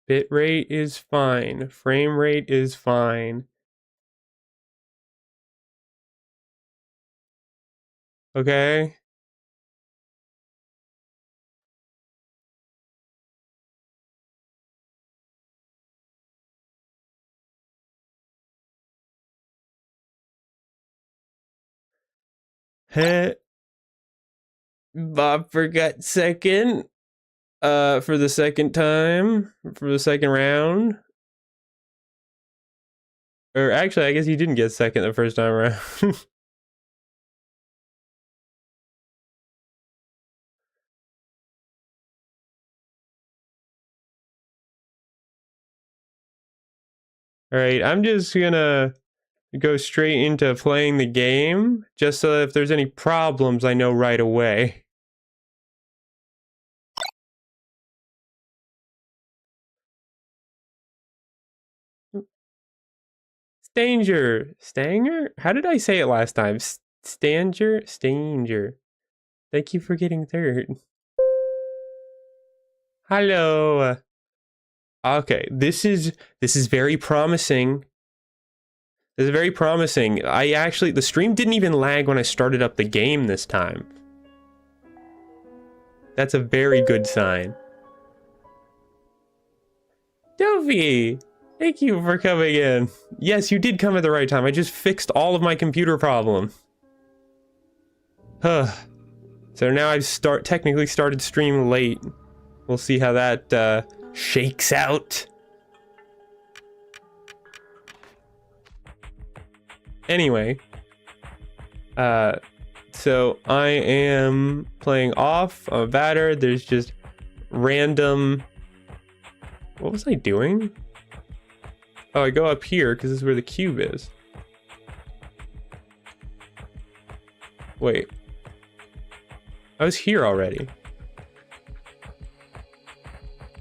Bit rate is fine. Frame rate is fine. Okay. Heh. Bob forgot second. For the second time. For the second round. Or actually, I guess he didn't get second the first time around. Alright, I'm just gonna go straight into playing the game, just so that if there's any problems, I know right away. Stanger? How did I say it last time? Stanger? Thank you for getting third. Hello. Okay, this is very promising. This is very promising. The stream didn't even lag when I started up the game this time. That's a very good sign. Dovi, thank you for coming in. Yes, you did come at the right time. I just fixed all of my computer problem. So now I've technically started stream late. We'll see how that shakes out. Anyway, so I am playing off a batter. There's just random. What was I doing? Oh, I go up here because this is where the cube is. Wait. I was here already.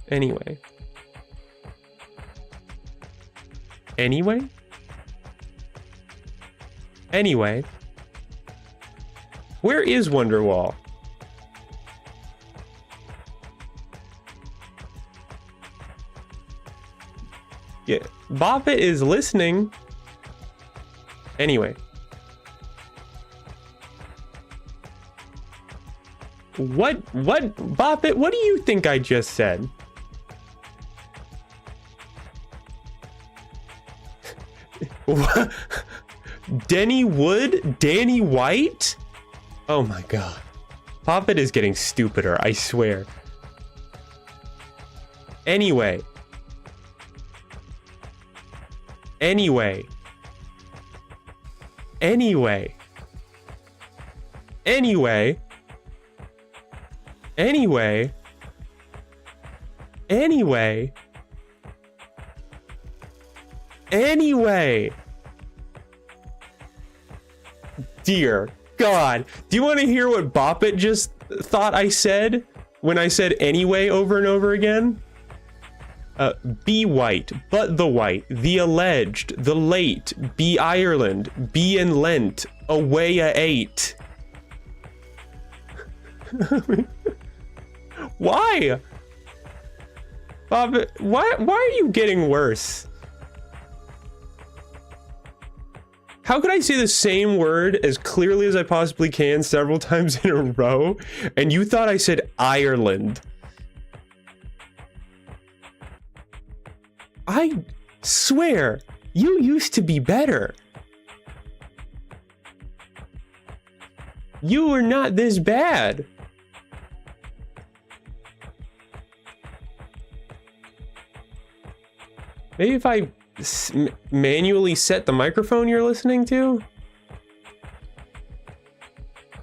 Anyway. Anyway? Where is Wonderwall? Yeah, Poppet is listening. Anyway. What, Poppet, what do you think I just said? What? Danny White? Oh my god. Poppet is getting stupider, I swear. Anyway. Dear God, do you want to hear what Poppet just thought I said when I said anyway over and over again? Be white, but the white, the alleged, the late, be Ireland, be in Lent, away a 8. Why? Poppet, why are you getting worse? How could I say the same word as clearly as I possibly can several times in a row, and you thought I said Ireland? I swear, you used to be better. You were not this bad. Maybe if I manually set the microphone you're listening to?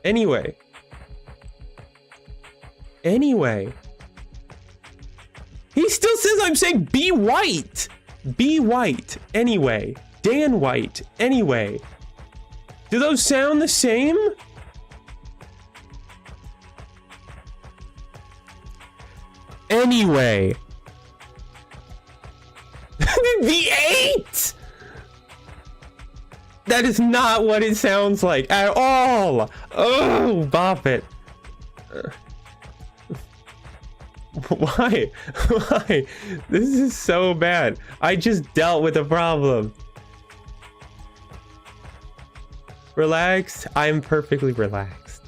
Anyway. He still says I'm saying be white. Be white. Anyway. Dan White. Anyway. Do those sound the same? Anyway. The 8! That is not what it sounds like at all. Oh, Poppet. Why? Why? This is so bad. I just dealt with a problem. Relaxed? I'm perfectly relaxed.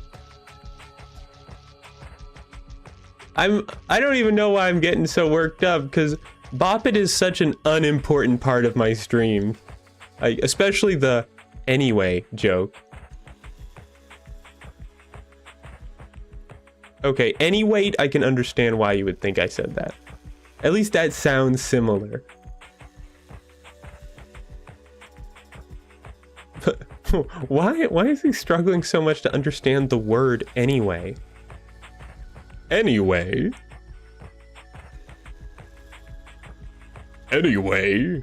I don't even know why I'm getting so worked up, because Poppet is such an unimportant part of my stream. Especially the anyway joke. Okay, anyway, I can understand why you would think I said that. At least that sounds similar. But why is he struggling so much to understand the word anyway? Anyway? Anyway?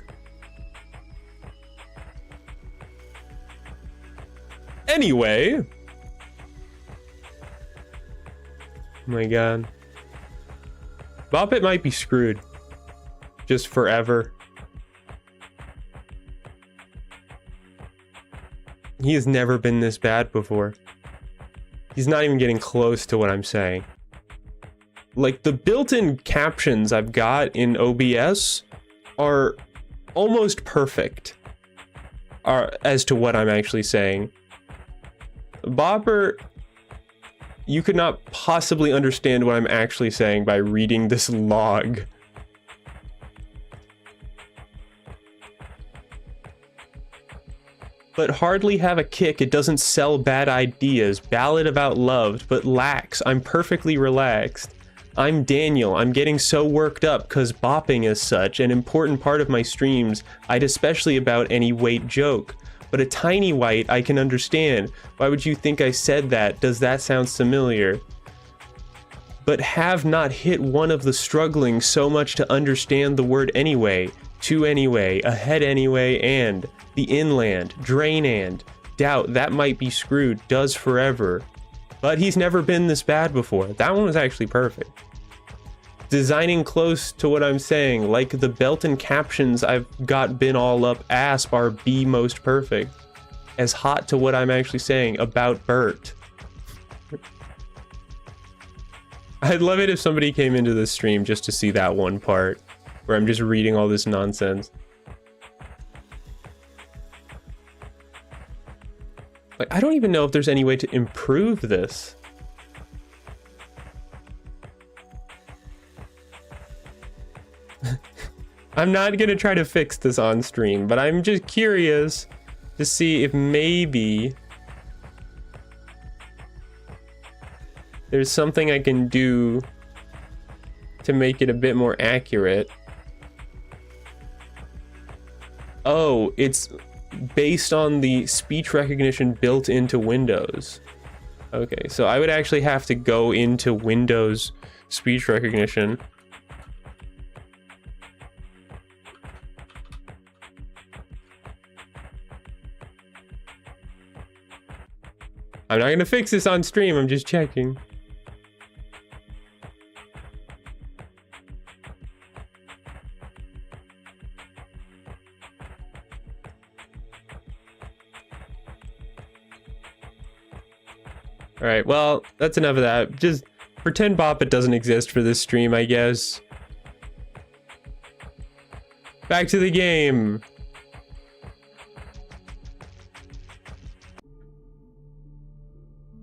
Anyway? Oh my god. Poppet might be screwed. Just forever. He has never been this bad before. He's not even getting close to what I'm saying. Like, the built-in captions I've got in OBS are almost perfect as to what I'm actually saying. Bopper, you could not possibly understand what I'm actually saying by reading this log. But hardly have a kick, it doesn't sell bad ideas. Ballad about love, but lax. I'm perfectly relaxed. I'm Daniel. I'm getting so worked up because bopping is such an important part of my streams. I'd especially about any weight joke. But a tiny white I can understand. Why would you think I said that? Does that sound familiar? But have not hit one of the struggling so much to understand the word anyway. To anyway, ahead anyway, and the inland, drain and doubt that might be screwed, does forever. But he's never been this bad before. That one was actually perfect. Designing close to what I'm saying, like the belt and captions I've got been all up asp are be most perfect. As hot to what I'm actually saying about Bert. I'd love it if somebody came into this stream just to see that one part where I'm just reading all this nonsense. Like, I don't even know if there's any way to improve this. I'm not gonna try to fix this on stream, but I'm just curious to see if maybe there's something I can do to make it a bit more accurate. Oh, it's based on the speech recognition built into Windows. Okay, so I would actually have to go into Windows speech recognition. I'm not gonna fix this on stream, I'm just checking. Alright, well, that's enough of that. Just pretend Poppet doesn't exist for this stream, I guess. Back to the game.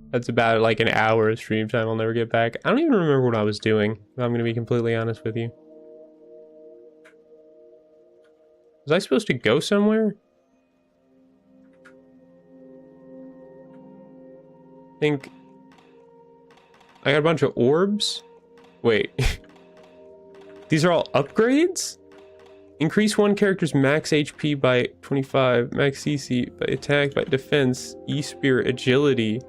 That's about like an hour of stream time I'll never get back. I don't even remember what I was doing, if I'm gonna be completely honest with you. Was I supposed to go somewhere? I think I got a bunch of orbs. Wait. These are all upgrades? Increase one character's max HP by 25, max CC by attack, by defense, E-Spirit, agility.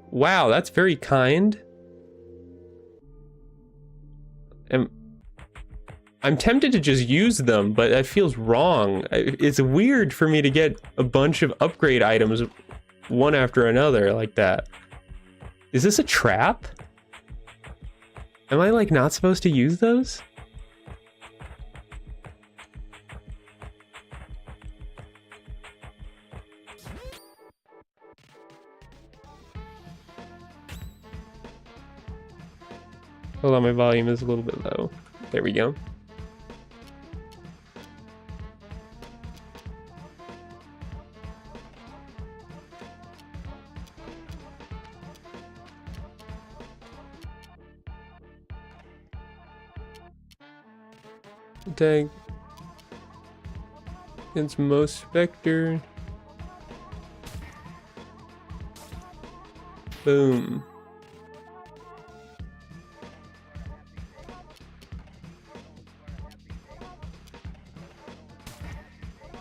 Wow, that's very kind. I'm tempted to just use them, but that feels wrong. It's weird for me to get a bunch of upgrade items one after another like that. Is this a trap? Am I like not supposed to use those? Hold on, my volume is a little bit low. There we go. Attack against most Spectre. Boom.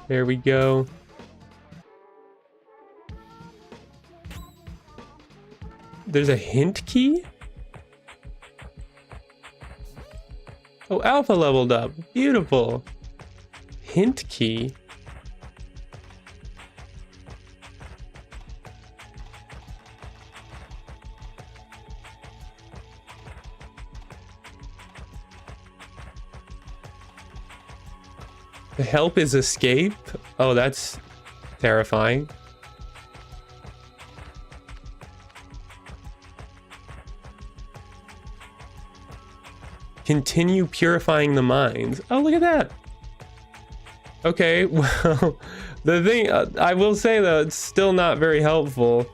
There we go. There's a hint key? Oh, Alpha leveled up. Beautiful. Hint key. The help is escape? Oh, that's terrifying. Continue purifying the mines. Oh, look at that. Okay, well, the thing, I will say though, it's still not very helpful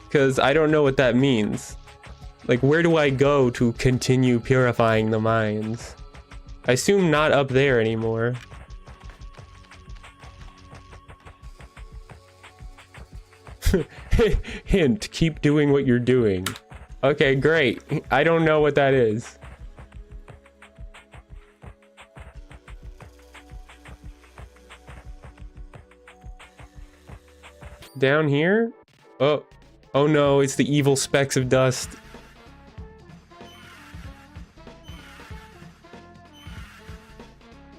because I don't know what that means. Like, where do I go to continue purifying the mines? I assume not up there anymore. Hint, keep doing what you're doing. Okay, great. I don't know what that is. Down here? Oh. Oh no, it's the evil specks of dust.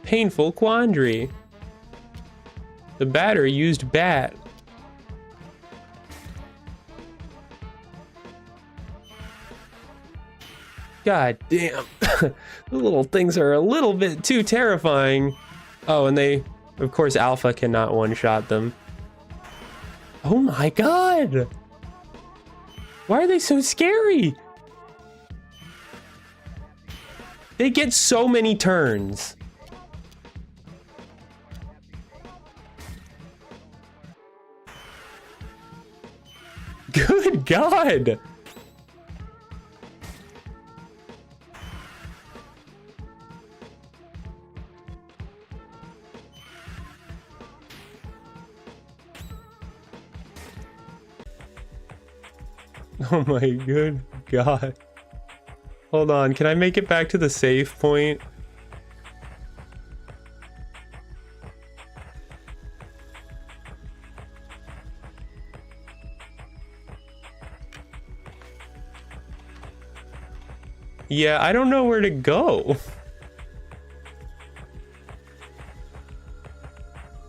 Painful quandary. The batter used bat. God damn. The little things are a little bit too terrifying. Oh, and they, of course, Alpha cannot one-shot them. Oh my god! Why are they so scary? They get so many turns. Good god! Oh my good god. Hold on, can I make it back to the save point? Yeah, I don't know where to go.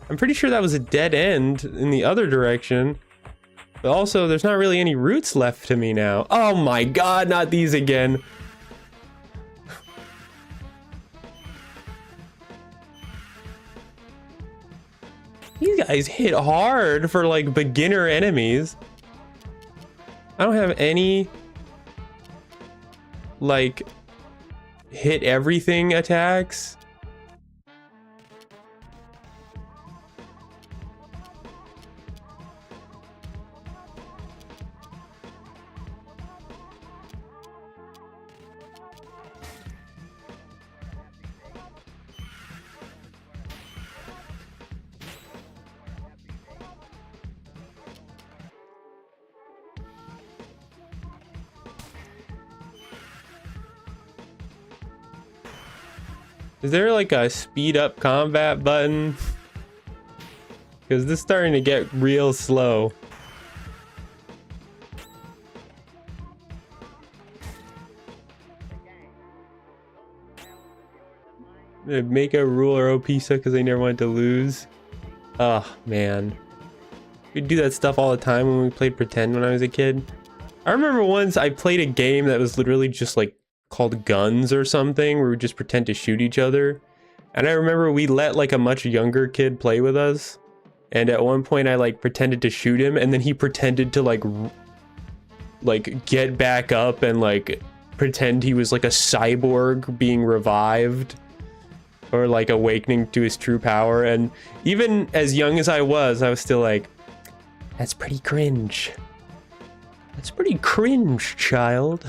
I'm pretty sure that was a dead end in the other direction. But also, there's not really any routes left to me now. Oh my god, not these again. These guys hit hard for like beginner enemies. I don't have any like hit everything attacks. Is there like a speed up combat button? Because this is starting to get real slow. Make a ruler Opisa because they never wanted to lose. Oh man. We'd do that stuff all the time when we played pretend when I was a kid. I remember once I played a game that was literally just like called Guns or something, where we just pretend to shoot each other. And I remember we let like a much younger kid play with us, and at one point I like pretended to shoot him, and then he pretended to like get back up and like pretend he was like a cyborg being revived or like awakening to his true power. And even as young as I was still like, that's pretty cringe. That's pretty cringe, child.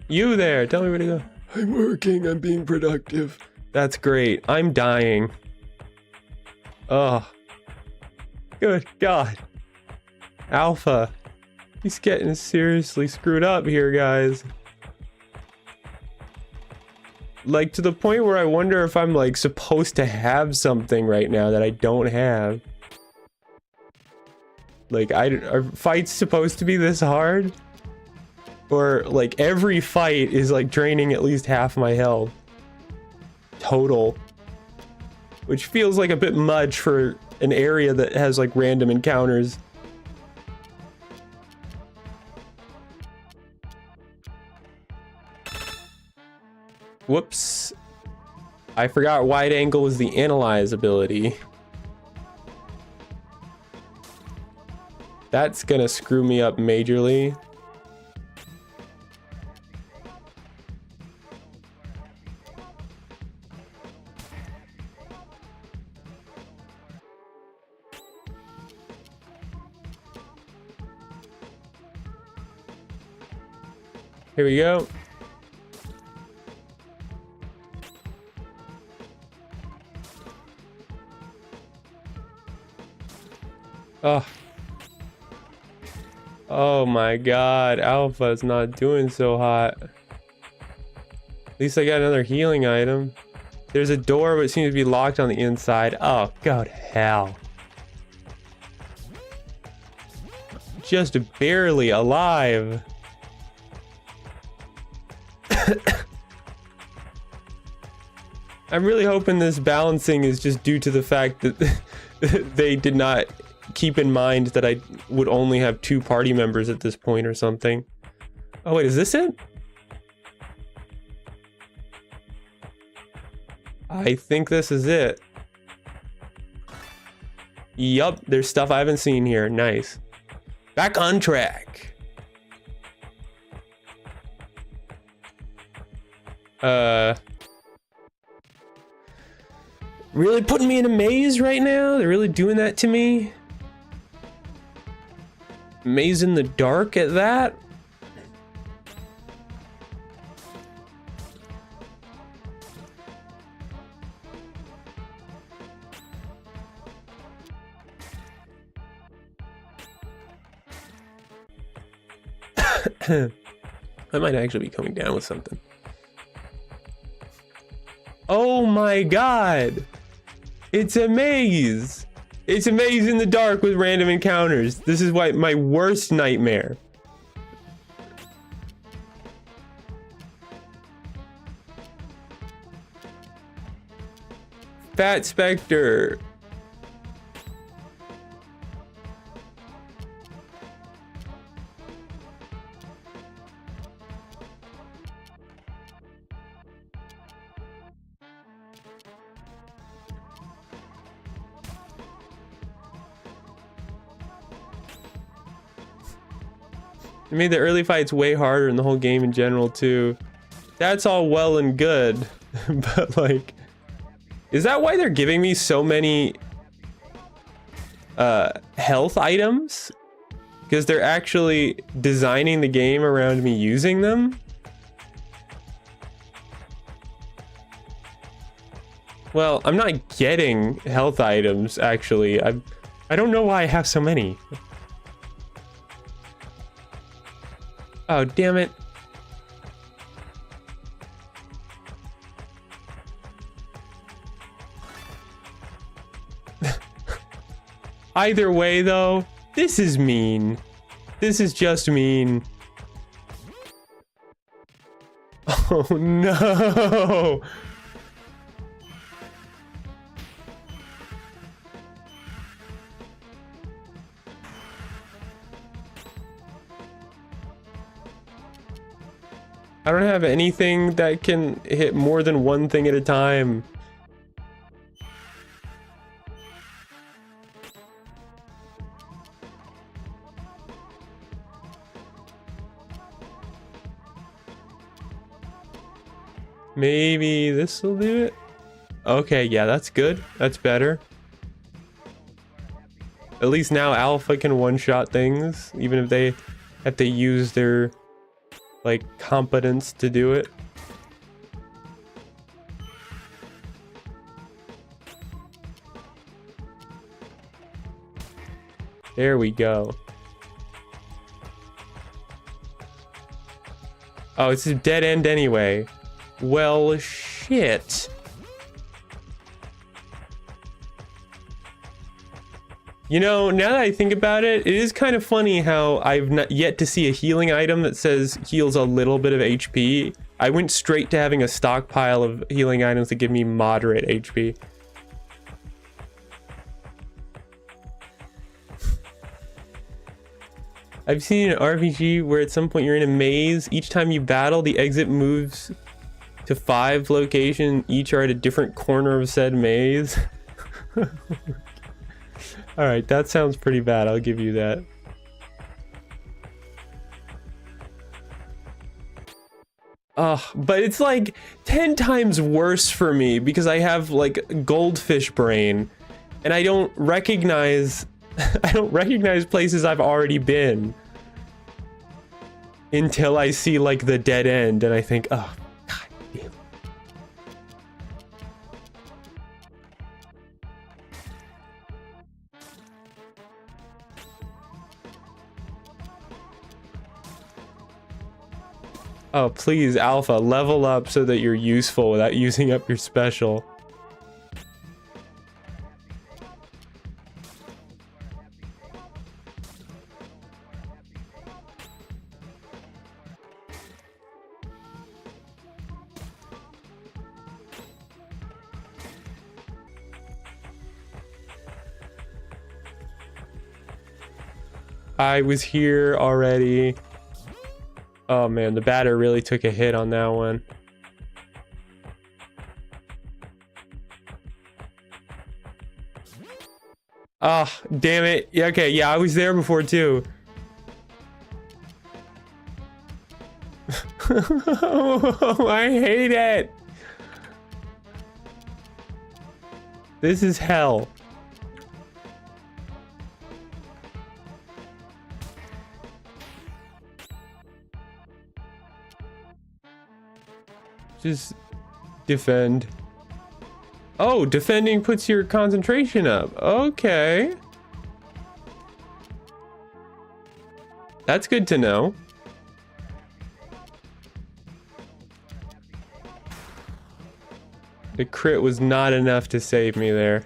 You there, tell me where to go. I'm working, I'm being productive. That's great. I'm dying. Oh. Good God. Alpha. He's getting seriously screwed up here, guys. Like, to the point where I wonder if I'm, like, supposed to have something right now that I don't have. Like, are fights supposed to be this hard? Or, like, every fight is, like, draining at least half my health. Total. Which feels like a bit much for an area that has, like, random encounters. Whoops. I forgot wide angle was the analyze ability. That's gonna screw me up majorly. Here we go. Oh. Oh my God, Alpha is not doing so hot. At least I got another healing item. There's a door, but it seems to be locked on the inside. Oh, God, hell. Just barely alive. I'm really hoping this balancing is just due to the fact that they did not keep in mind that I would only have 2 party members at this point or something. Oh wait, is this it? I think this is it. Yup, there's stuff I haven't seen here. Nice. Back on track. Really putting me in a maze right now? They're really doing that to me? Maze in the dark at that? I might actually be coming down with something. Oh my God! It's a maze! It's a maze in the dark with random encounters. This is my worst nightmare. Fat Spectre. It made the early fights way harder in the whole game in general too. That's all well and good, but like, is that why they're giving me so many health items? Because they're actually designing the game around me using them? Well, I'm not getting health items actually. I don't know why I have so many. Oh, damn it. Either way, though, this is mean. This is just mean. Oh, no. I don't have anything that can hit more than one thing at a time. Maybe this will do it. Okay, yeah, that's good. That's better. At least now Alpha can one-shot things, even if they have to use their, like, competence to do it. There we go. Oh, it's a dead end anyway. Well, shit. You know, now that I think about it, it is kind of funny how I've not yet to see a healing item that says heals a little bit of HP. I went straight to having a stockpile of healing items that give me moderate HP. I've seen an RPG where at some point you're in a maze. Each time you battle, the exit moves to 5 locations. Each are at a different corner of said maze. All right, that sounds pretty bad. I'll give you that. But it's like 10 times worse for me because I have like goldfish brain and I don't recognize places I've already been until I see like the dead end and I think, oh, god damn. Oh, please, Alpha, level up so that you're useful without using up your special. I was here already. Oh man, the batter really took a hit on that one. Oh, damn it. Yeah, okay, yeah, I was there before too. Oh, I hate it. This is hell. Just defend. Oh, defending puts your concentration up. Okay. That's good to know. The crit was not enough to save me there.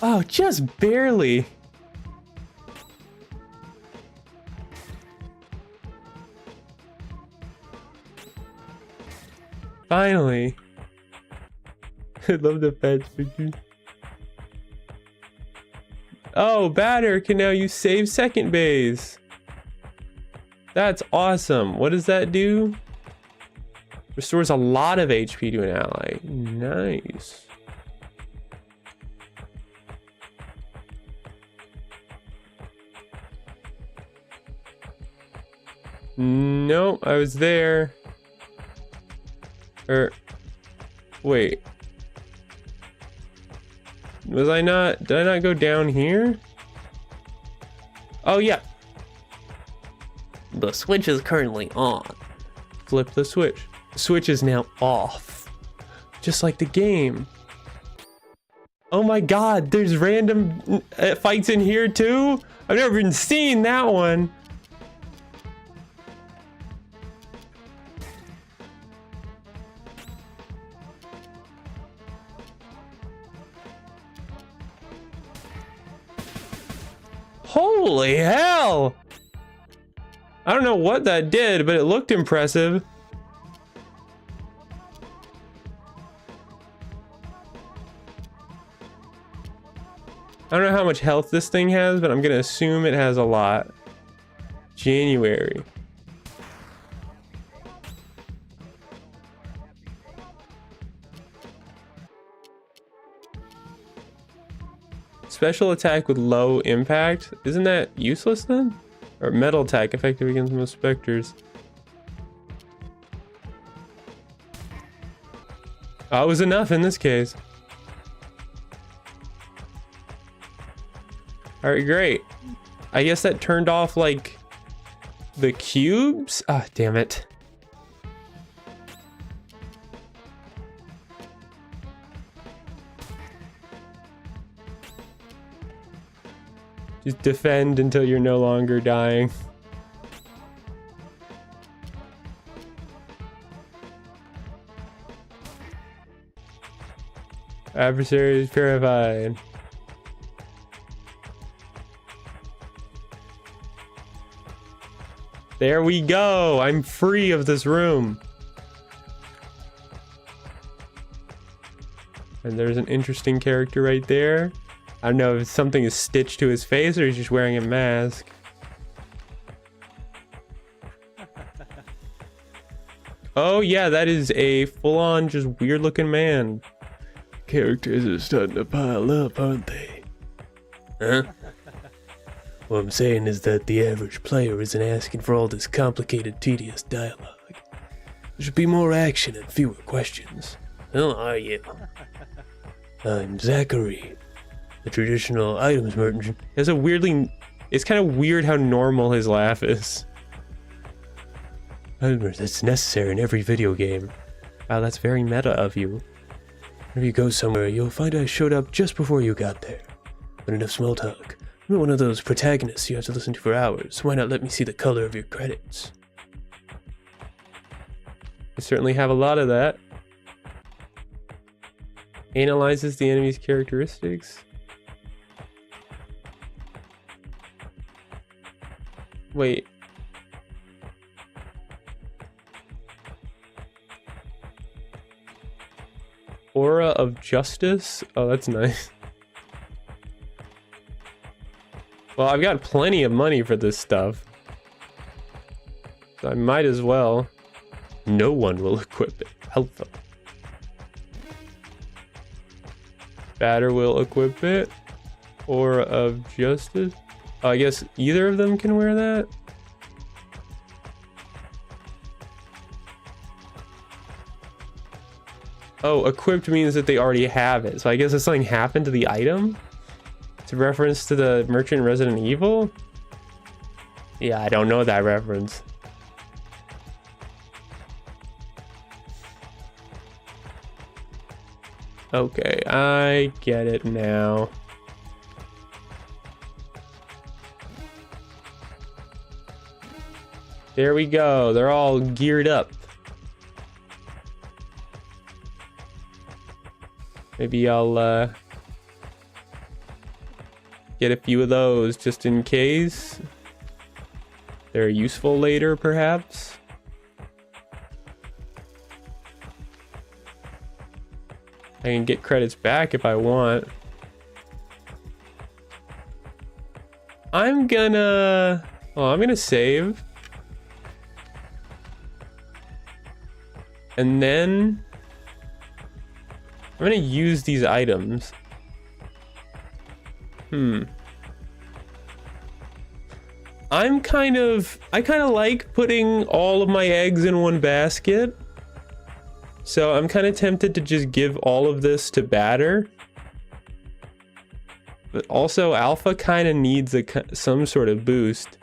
Oh, just barely. Finally. I love the fence pictures. Oh, batter can now use save second base. That's awesome. What does that do? Restores a lot of HP to an ally. Nice. Nope, I was there. Wait. Was I not? Did I not go down here? Oh, yeah. The switch is currently on. Flip the switch. The switch is now off. Just like the game. Oh my god, there's random fights in here too? I've never even seen that one. Holy hell! I don't know what that did, but it looked impressive. I don't know how much health this thing has, but I'm gonna assume it has a lot. January. Special attack with low impact. Isn't that useless then? Or metal attack effective against most specters. Oh, it was enough in this case. Alright, great. I guess that turned off like the cubes? Ah, damn it. Just defend until you're no longer dying. Adversary is purified. There we go. I'm free of this room. And there's an interesting character right there. I don't know if something is stitched to his face or he's just wearing a mask. Oh yeah, that is a full-on just weird-looking man. Characters are starting to pile up, aren't they? Huh? What I'm saying is that the average player isn't asking for all this complicated, tedious dialogue. There should be more action and fewer questions. Who are you? I'm Zachary, the traditional items merchant. It's kind of weird how normal his laugh is. That's necessary in every video game. Wow, that's very meta of you. If you go somewhere, you'll find I showed up just before you got there. But enough small talk. I'm not one of those protagonists you have to listen to for hours. Why not let me see the color of your credits? I certainly have a lot of that. Analyzes the enemy's characteristics. Wait. Aura of Justice? Oh, that's nice. Well, I've got plenty of money for this stuff. So I might as well. No one will equip it. Helpful. Batter will equip it. Aura of Justice. Oh, I guess either of them can wear that. Oh, equipped means that they already have it. So I guess if something happened to the item. It's a reference to the Merchant Resident Evil? Yeah, I don't know that reference. Okay, I get it now. There we go. They're all geared up. Maybe I'll get a few of those just in case. They're useful later, perhaps. I can get credits back if I want. I'm gonna save. And then I'm gonna use these items. I kind of like putting all of my eggs in one basket. So I'm kind of tempted to just give all of this to Batter. But also Alpha kind of needs some sort of boost.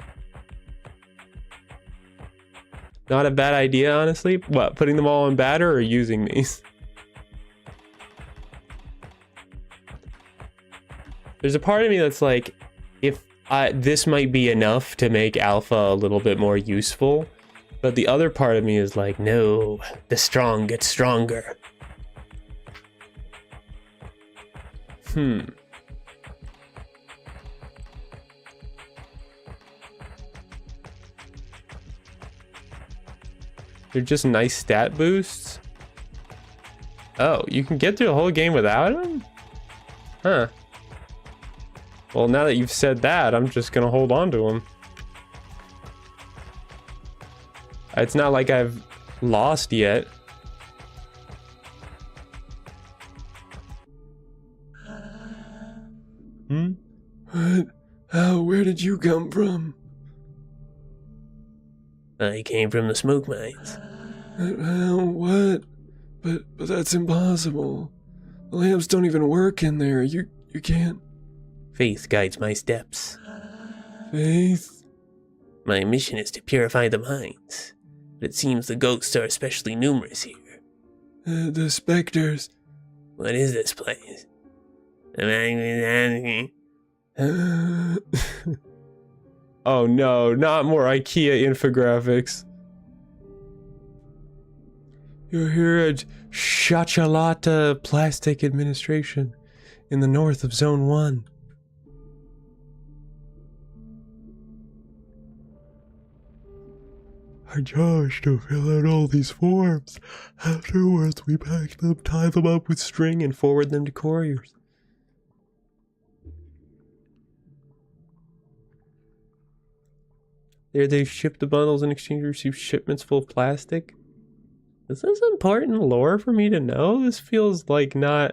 Not a bad idea, honestly. What, putting them all on Batter or using these? There's a part of me that's like, if this might be enough to make Alpha a little bit more useful. But the other part of me is like, no, the strong get stronger. They're just nice stat boosts. Oh, you can get through the whole game without them? Huh. Well, now that you've said that, I'm just gonna hold on to them. It's not like I've lost yet. Hmm? What? How? Where did you come from? I came from the smoke mines. How? What? But that's impossible. The lamps don't even work in there. You can't. Faith guides my steps. Faith? My mission is to purify the mines, but it seems the ghosts are especially numerous here. The specters. What is this place? Am I Oh no, not more IKEA infographics. You're here at Chachalata Plastic Administration in the north of Zone 1. I charged to fill out all these forms. Afterwards, we pack them, tie them up with string, and forward them to couriers. There they ship the bundles in exchange to receive shipments full of plastic. Is this important lore for me to know? This feels like not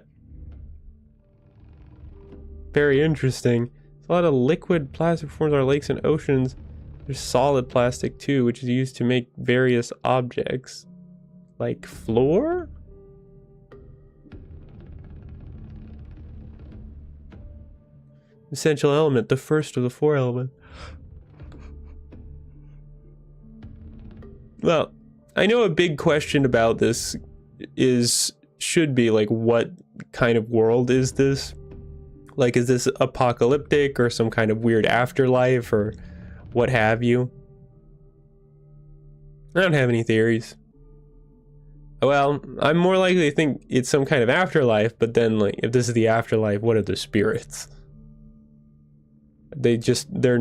very interesting. There's a lot of liquid plastic forms our lakes and oceans. There's solid plastic too, which is used to make various objects. Like floor? Essential element, the first of the 4 elements. Well, I know a big question about this should be like, what kind of world is this? Like, is this apocalyptic or some kind of weird afterlife or what have you? I don't have any theories. Well, I'm more likely to think it's some kind of afterlife, but then, like, if this is the afterlife, what are the spirits? They're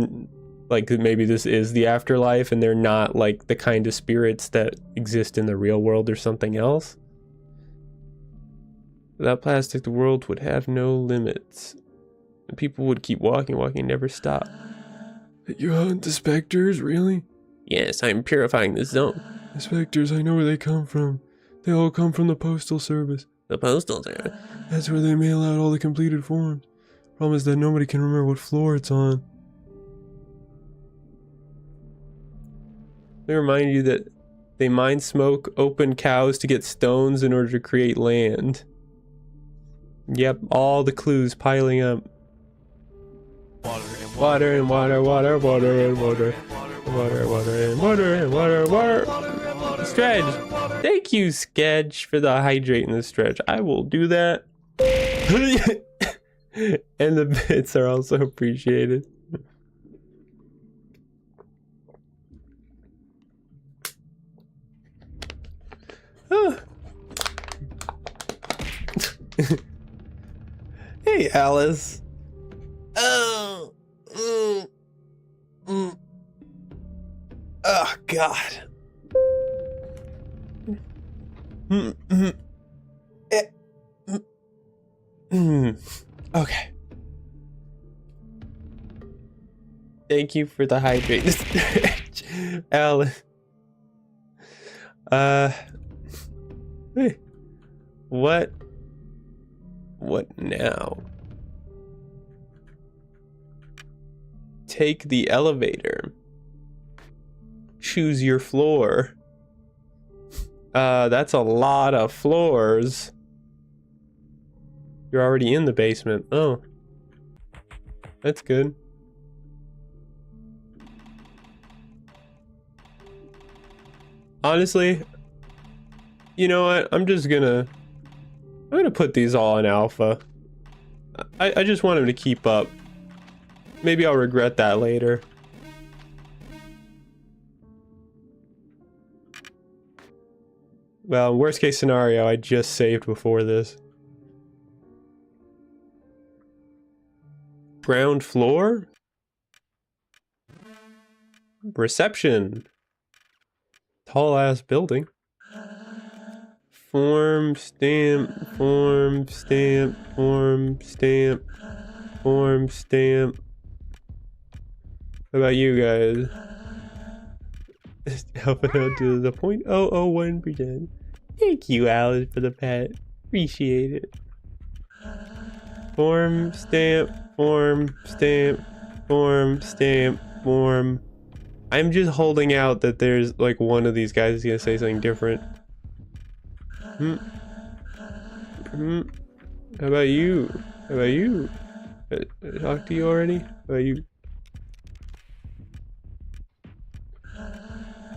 like, maybe this is the afterlife and they're not like the kind of spirits that exist in the real world or something else. Without plastic, the world would have no limits. And people would keep walking, never stop. You hunt the specters, really? Yes, I'm purifying this zone. The specters, I know where they come from. They all come from the postal service. The postal service? That's where they mail out all the completed forms. Problem is that nobody can remember what floor it's on. Let me remind you that they mine smoke, open cows to get stones in order to create land. Yep, all the clues piling up. Water and water, water, water and water. Water, water and water and water, water. Stretch! Thank you, Sketch, for the hydrate and the stretch. I will do that. And the bits are also appreciated. Hey, Alice. Oh, Oh, God. Okay. Thank you for the hydrate. Alice. Hey. What now? Take the elevator. Choose your floor. That's a lot of floors. You're already in the basement. Oh. That's good. Honestly, you know what? I'm gonna put these all in alpha. I just want him to keep up. Maybe I'll regret that later. Well, worst case scenario, I just saved before this. Ground floor? Reception. Tall ass building. Form, stamp, form, stamp, form, stamp. Form stamp. How about you guys? Helping out to the 0.001%. Thank you, Alice, for the pet. Appreciate it. Form stamp, form stamp, form stamp, form. I'm just holding out that there's like one of these guys is gonna say something different. How about you? How about you? Did I talk to you already? How about you?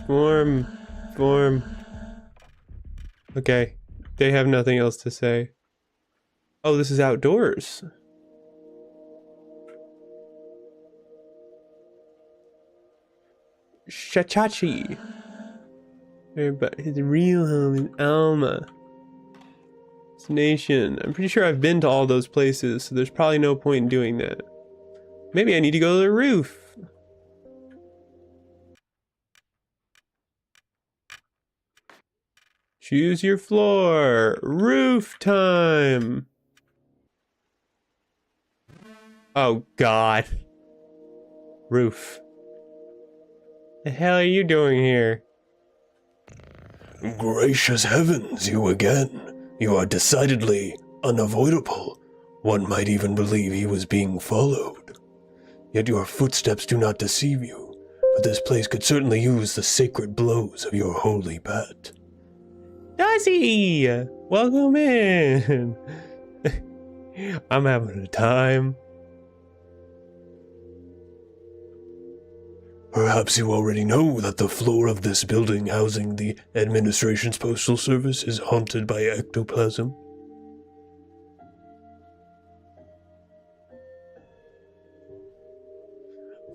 Form. Form. Okay. They have nothing else to say. Oh, this is outdoors. Shachachi. But his real home is Alma. It's nation. I'm pretty sure I've been to all those places, so there's probably no point in doing that. Maybe I need to go to the roof. Choose your floor. Roof time. Oh, God. Roof. The hell are you doing here? Gracious heavens, you again. You are decidedly unavoidable. One might even believe he was being followed. Yet your footsteps do not deceive you, for this place could certainly use the sacred blows of your holy bat. Does he? Welcome in. I'm having a time. Perhaps you already know that the floor of this building housing the administration's postal service is haunted by ectoplasm.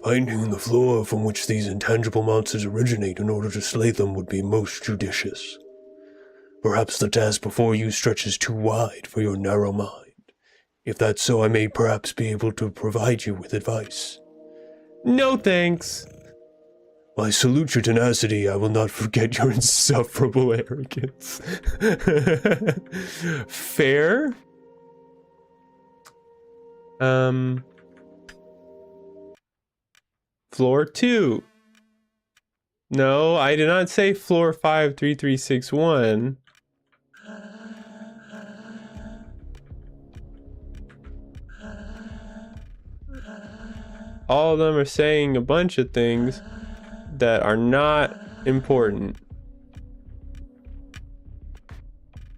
Finding the floor from which these intangible monsters originate in order to slay them would be most judicious. Perhaps the task before you stretches too wide for your narrow mind. If that's so, I may perhaps be able to provide you with advice. No thanks. I salute your tenacity. I will not forget your insufferable arrogance. Fair. Floor 2. No, I did not say floor 53361. All of them are saying a bunch of things that are not important.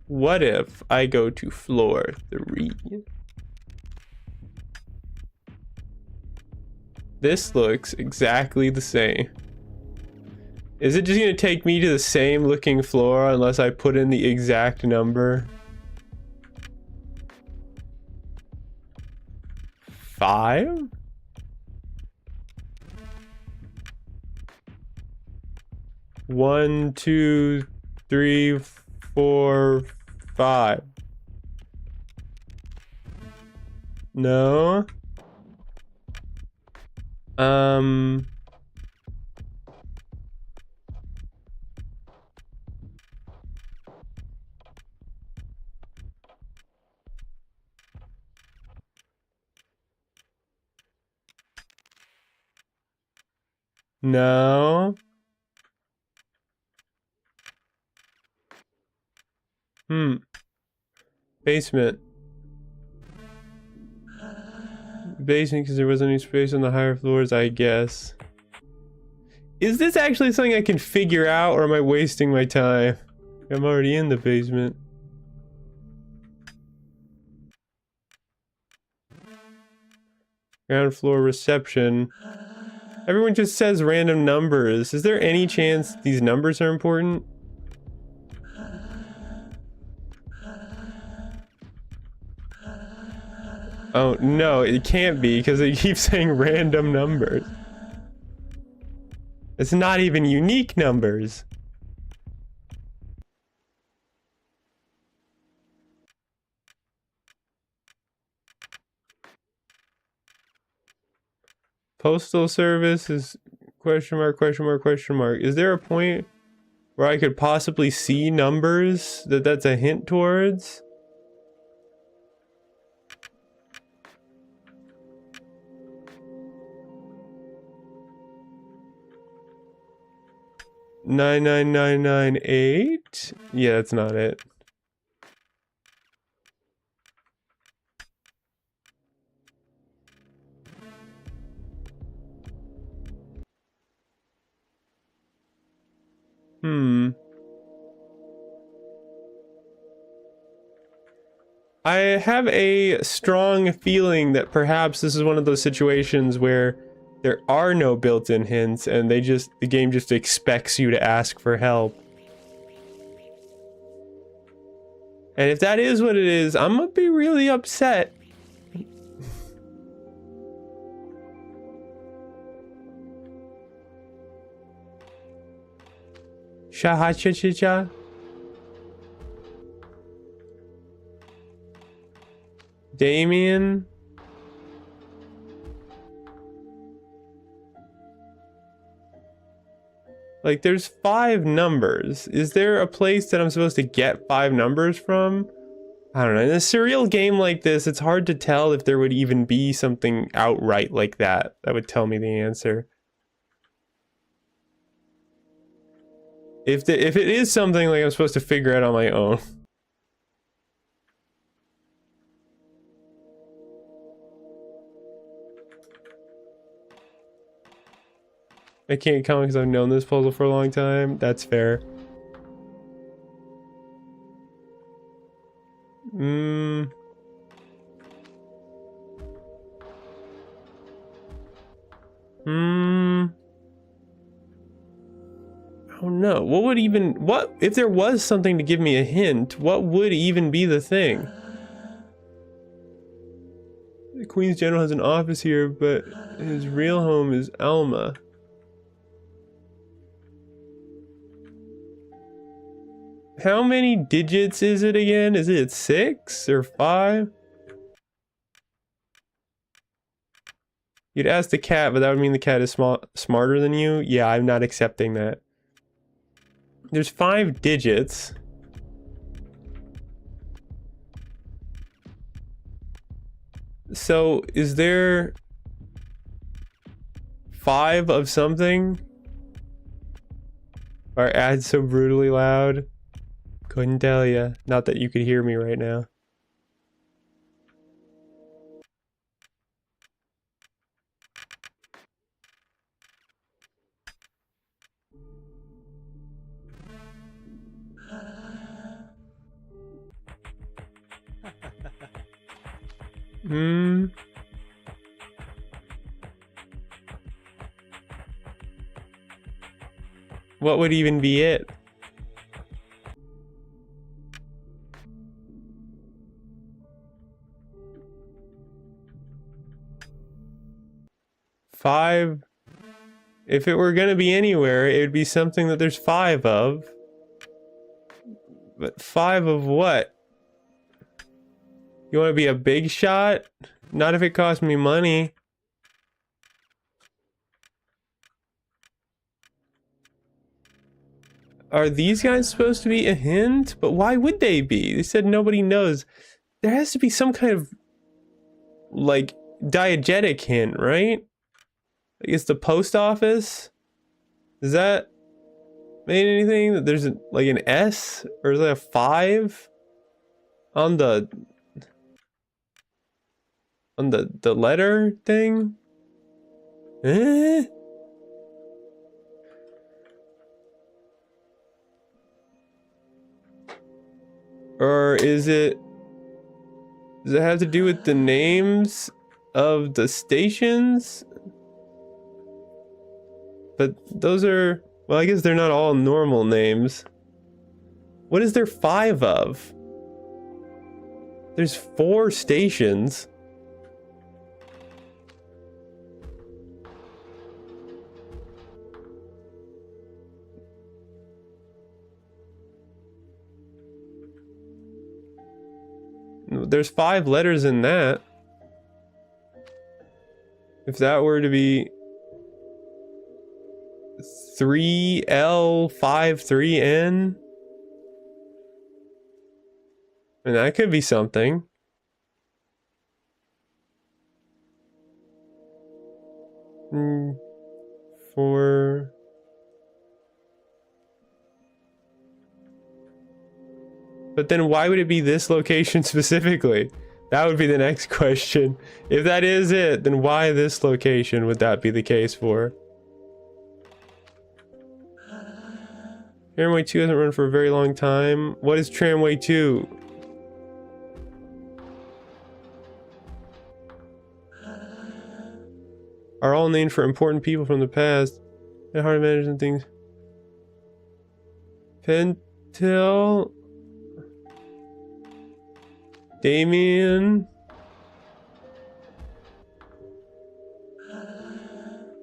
What if I go to floor 3? This looks exactly the same. Is it just gonna take me to the same looking floor unless I put in the exact number? 5? One, 2, 3, 4, 5. No. No. Basement. Basement because there wasn't any space on the higher floors, I guess. Is this actually something I can figure out, or am I wasting my time? I'm already in the basement. Ground floor reception. Everyone just says random numbers. Is there any chance these numbers are important? Oh, no, it can't be because it keeps saying random numbers. It's not even unique numbers. Postal service is question mark, question mark, question mark. Is there a point where I could possibly see numbers that's a hint towards? 99998. Yeah, that's not it. I have a strong feeling that perhaps this is one of those situations where there are no built-in hints and the game just expects you to ask for help. And if that is what it is, I'm gonna be really upset. Shahachichicha. Damien. Like, there's 5 numbers. Is there a place that I'm supposed to get 5 numbers from? I don't know. In a surreal game like this, it's hard to tell if there would even be something outright like that that would tell me the answer. If it is something like I'm supposed to figure out on my own. I can't comment because I've known this puzzle for a long time. That's fair. Oh no. What if there was something to give me a hint, what would even be the thing? The Queen's General has an office here, but his real home is Alma. How many digits is it again? Is it 6 or 5? You'd ask the cat, but that would mean the cat is smarter than you. Yeah, I'm not accepting that. There's 5 digits. So, is there 5 of something? Our ad's so brutally loud. Couldn't tell ya. Not that you could hear me right now. What would even be it? Five. If it were gonna be anywhere, it would be something that there's 5 of. But 5 of what? You want to be a big shot? Not if it costs me money. Are these guys supposed to be a hint? But why would they be? They said nobody knows. There has to be some kind of, like, diegetic hint, right? I guess the post office? Does that mean anything? That there's like an S? Or is that a 5? On the letter thing? Eh? Or does it have to do with the names of the stations? But those are, well, I guess they're not all normal names. What is there 5 of? There's 4 stations. There's 5 letters in that. If that were to be 3L53N, and that could be something. For But then why would it be this location specifically? That would be the next question. If that is it, then why this location would that be the case for? Tramway 2 hasn't run for a very long time. What is Tramway 2? Are all named for important people from the past. And hard to manage and things. Pentel. Damien.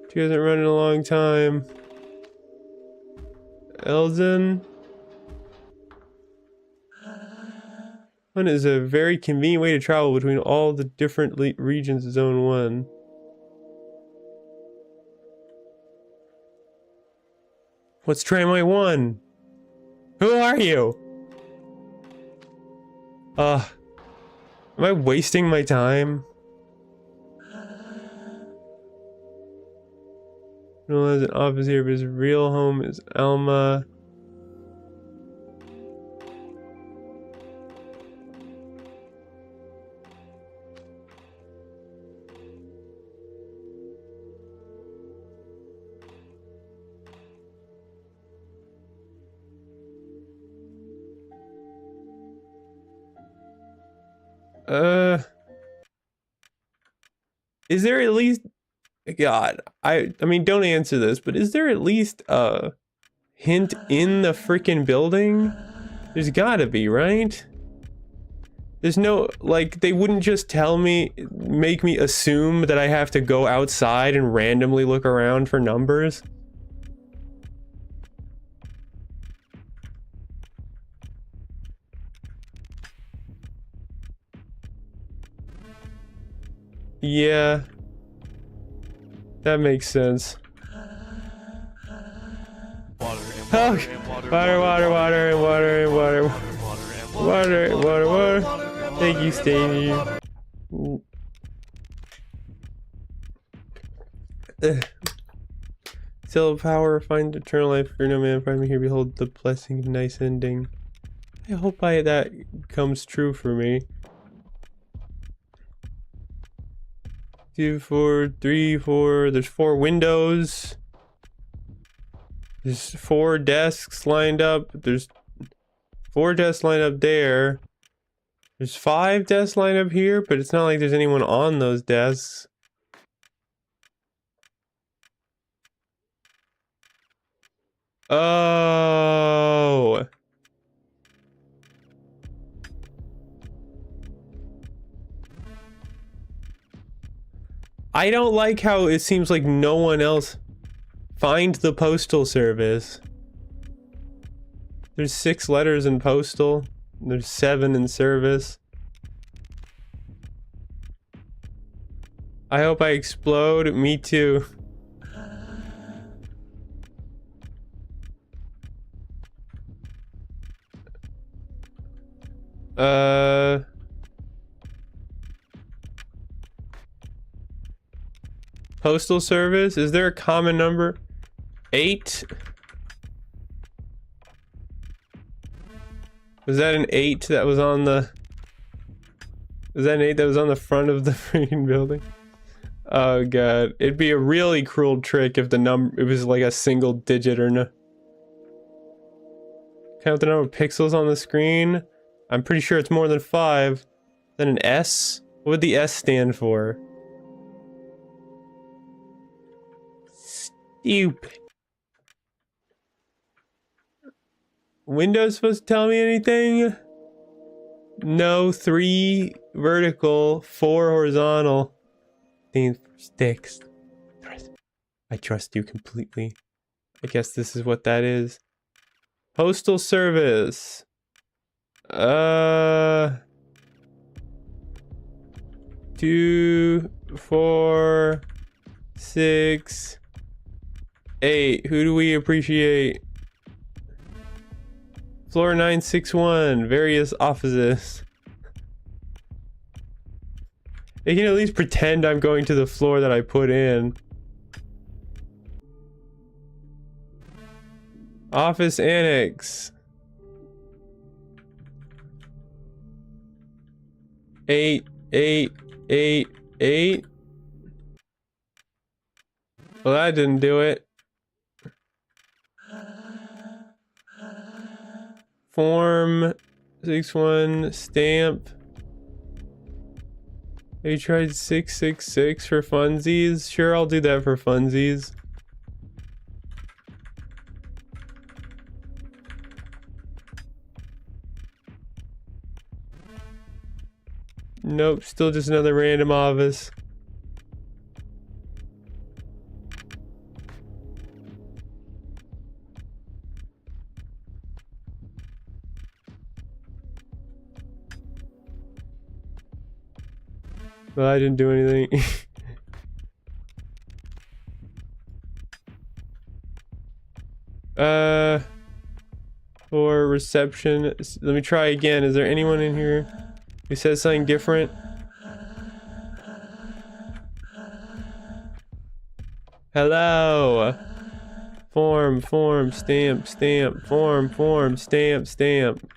2 hasn't run in a long time. Elden. One is a very convenient way to travel between all the different regions of Zone 1. What's Tramway 1? Who are you? Am I wasting my time? No has an office here, but his real home is Alma. Is there at least... God, I mean, don't answer this, but is there at least a hint in the freaking building? There's gotta be, right? There's no, like, they wouldn't just tell me, make me assume that I have to go outside and randomly look around for numbers. Yeah. That makes sense. Water, water, and water, and water. Water, water, water. Thank you, Stevie. Still power, find eternal life for no man, find me here, behold the blessing of nice ending. I hope that comes true for me. 2, 4, 3, 4. There's 4 windows. There's 4 desks lined up. There's 4 desks lined up there. There's 5 desks lined up here, but it's not like there's anyone on those desks. Oh. I don't like how it seems like no one else. Find the postal service. There's 6 letters in postal. There's 7 in service. I hope I explode. Me too. Postal service? Is there a common number? 8? Was that an 8 that was on the... Was that an 8 that was on the front of the freaking building? Oh god. It'd be a really cruel trick if the number... It was like a single digit or no... Count the number of pixels on the screen. I'm pretty sure it's more than 5. Then an S? What would the S stand for? Stupid. Windows supposed to tell me anything? No. 3 vertical, 4 horizontal. Thing for sticks. I trust you completely. I guess this is what that is. Postal service. 2, 4, 6, 8. Who do we appreciate? Floor 961. Various offices. They can at least pretend I'm going to the floor that I put in. Office annex. 8, 8, 8, 8. Well, that didn't do it. Form 6-1 stamp. Have you tried 666 for funsies? Sure, I'll do that for funsies. Nope, still just another random office. Well, I didn't do anything. For reception, let me try again. Is there anyone in here who says something different? Hello. Form, stamp, form, stamp.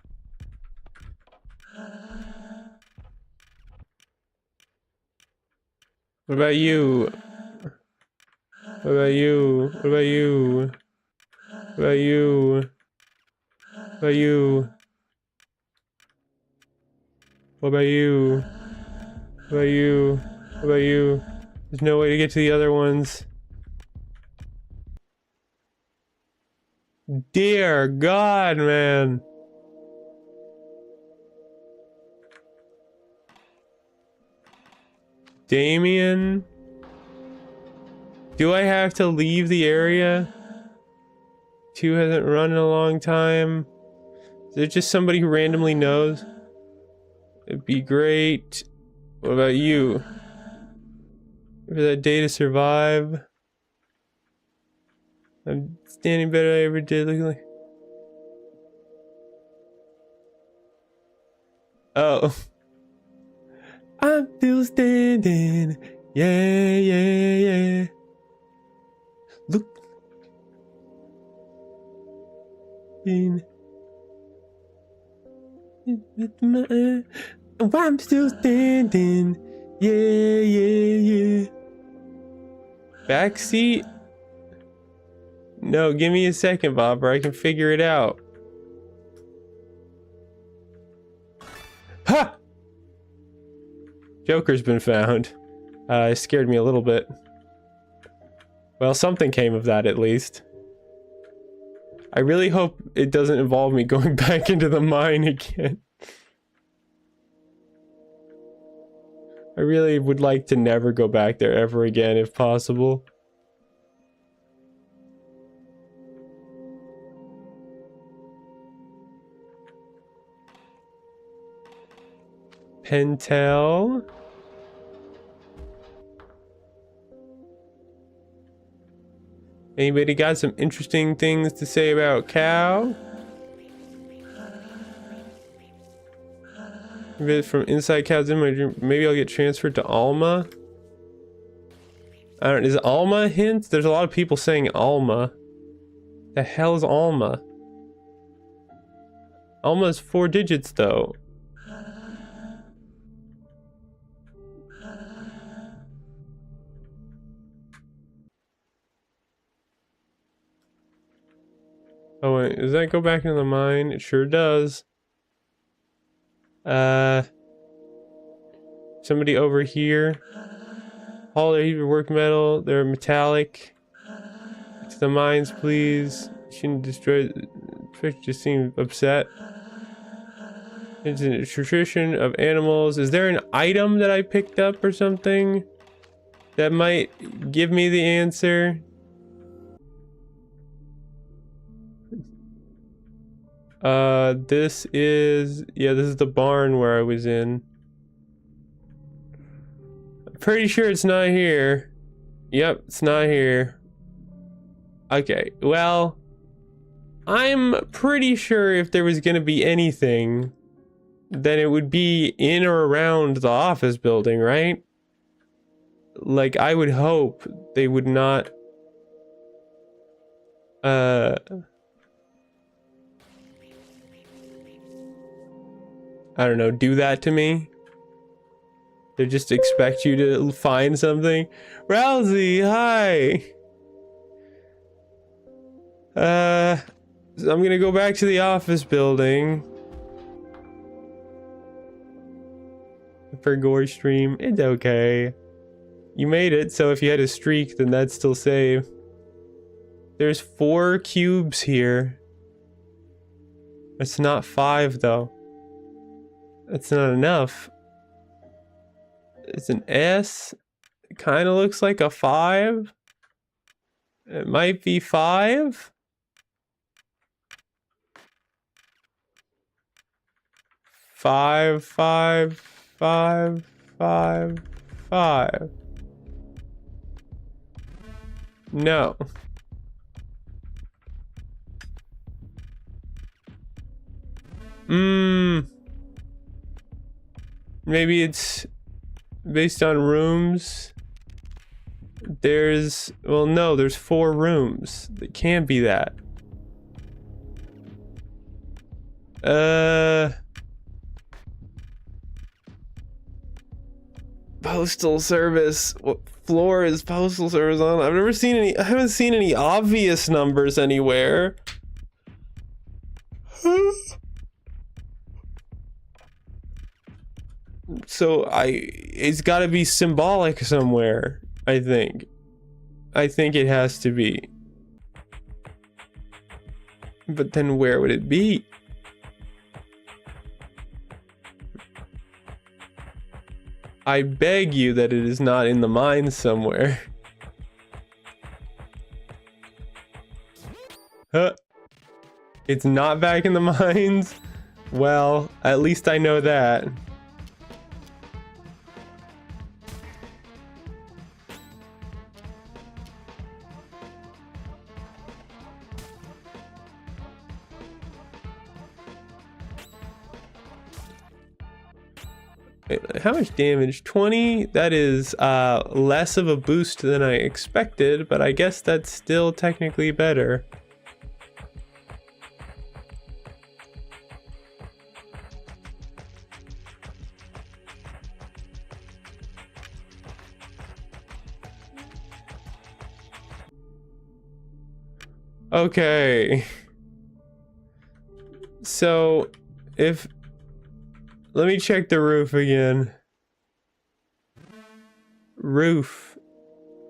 What about you? What about you? What about you? What about you? What about you? What about you? What about you? What about you? There's no way to get to the other ones. Dear God, man. Damien? Do I have to leave the area? 2 hasn't run in a long time. Is there just somebody who randomly knows? It'd be great. What about you? For that day to survive. I'm standing better than I ever did. Looking like. Oh. I'm still standing. Yeah. Look. I'm still standing. Yeah. Backseat? No, give me a second, Bob, or I can figure it out. Ha! Joker's been found. It scared me a little bit. Well, something came of that at least. I really hope it doesn't involve me going back into the mine again. I really would like to never go back there ever again if possible. Pentel. Anybody got some interesting things to say about Cow? Maybe from inside Cow's in my dream. Maybe I'll get transferred to Alma. I don't. Is Alma a hint? There's a lot of people saying Alma. The hell is Alma? Alma is 4 digits though. Oh wait, does that go back into the mine? It sure does. Somebody over here. All their heavy work metal, they're metallic. To the mines, please. Shouldn't destroy. Just seem upset. It's a nutrition of animals. Is there an item that I picked up or something that might give me the answer? This is the barn where I was in. I'm pretty sure it's not here. Yep, it's not here. Okay, well, I'm pretty sure if there was gonna be anything, then it would be in or around the office building, right? Like, I would hope they would not, I don't know, do that to me. They just expect you to find something. Rousey, hi. So I'm gonna go back to the office building. For gore stream, it's okay. You made it, so if you had a streak, then that's still safe. There's 4 cubes here. It's not 5 though. That's not enough. It's an S. It kind of looks like a 5. It might be 5. Five, 5, 5, 5, 5. No. Maybe it's based on rooms. Well, no, there's 4 rooms. It can't be that. Postal service. What floor is postal service on? I haven't seen any obvious numbers anywhere. So it's got to be symbolic somewhere, I think. I think it has to be. But then where would it be? I beg you that it is not in the mines somewhere. Huh. It's not back in the mines? Well, at least I know that. How much damage? 20? That is less of a boost than I expected, but I guess that's still technically better. Okay. So, let me check the roof again. Roof.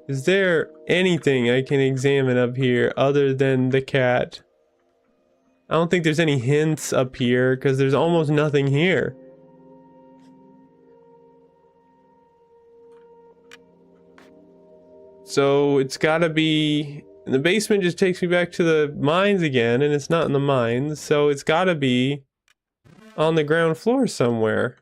Is there anything I can examine up here other than the cat? I don't think there's any hints up here because there's almost nothing here. So it's gotta be... The basement just takes me back to the mines again, and it's not in the mines, so it's gotta be on the ground floor somewhere.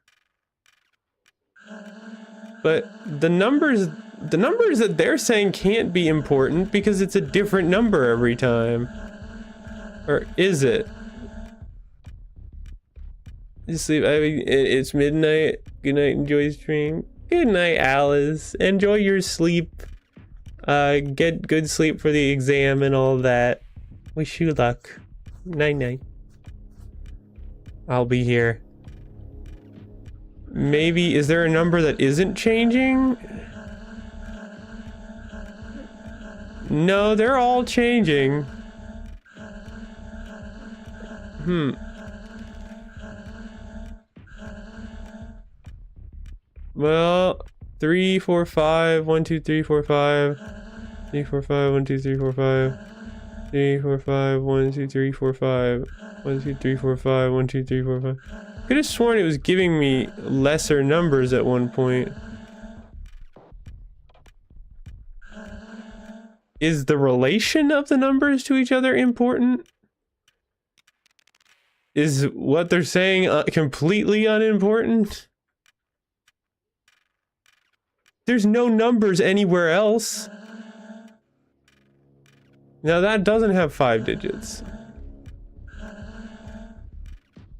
But the numbers that they're saying can't be important because it's a different number every time. Or is it? Just sleep. It's midnight. Good night. Enjoy stream. Good night, Alice. Enjoy your sleep. Get good sleep for the exam and all that. Wish you luck. Night night. I'll be here. Maybe, is there a number that isn't changing? No, they're all changing. Well, 3, 4, 5, 1, 2, 3, 4, 5. 3, 4, 5, 1, 2, 3, 4, 5. 3, 4, 5, 1, 2, 3, 4, 5. 1, 2, 3, 4, 5, 1, 2, 3, 4, 5. Could have sworn it was giving me lesser numbers at one point. Is the relation of the numbers to each other important? Is what they're saying completely unimportant? There's no numbers anywhere else. Now that doesn't have 5 digits.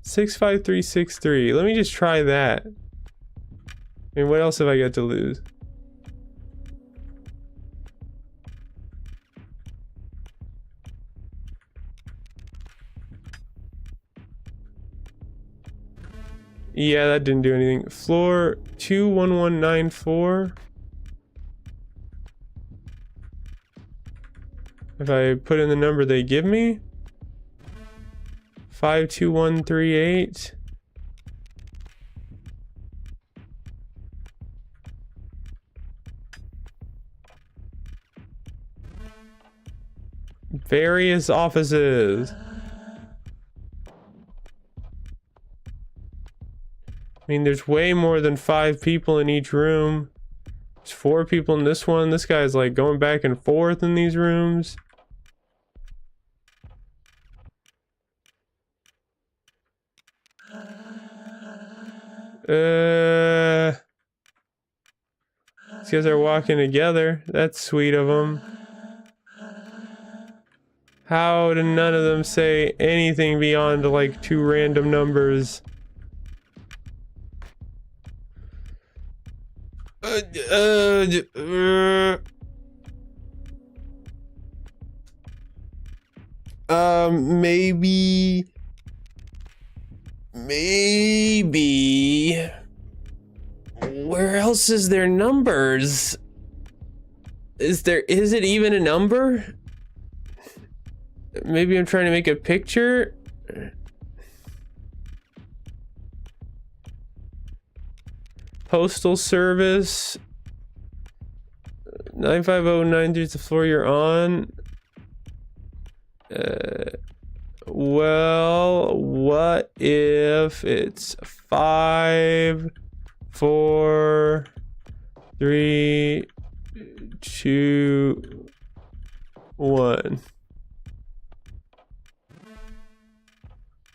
65363. Let me just try that. I mean, what else have I got to lose? Yeah, that didn't do anything. Floor 21194. If I put in the number they give me, 52138. Various offices. I mean, there's way more than 5 people in each room. There's 4 people in this one. This guy's like going back and forth in these rooms. These guys are walking together. That's sweet of them. How did none of them say anything beyond like 2 random numbers? Maybe. Where else is there numbers? Is it even a number? Maybe I'm trying to make a picture. Postal service. 95093 is the floor you're on. Well, what if it's 5, 4, 3, 2, 1?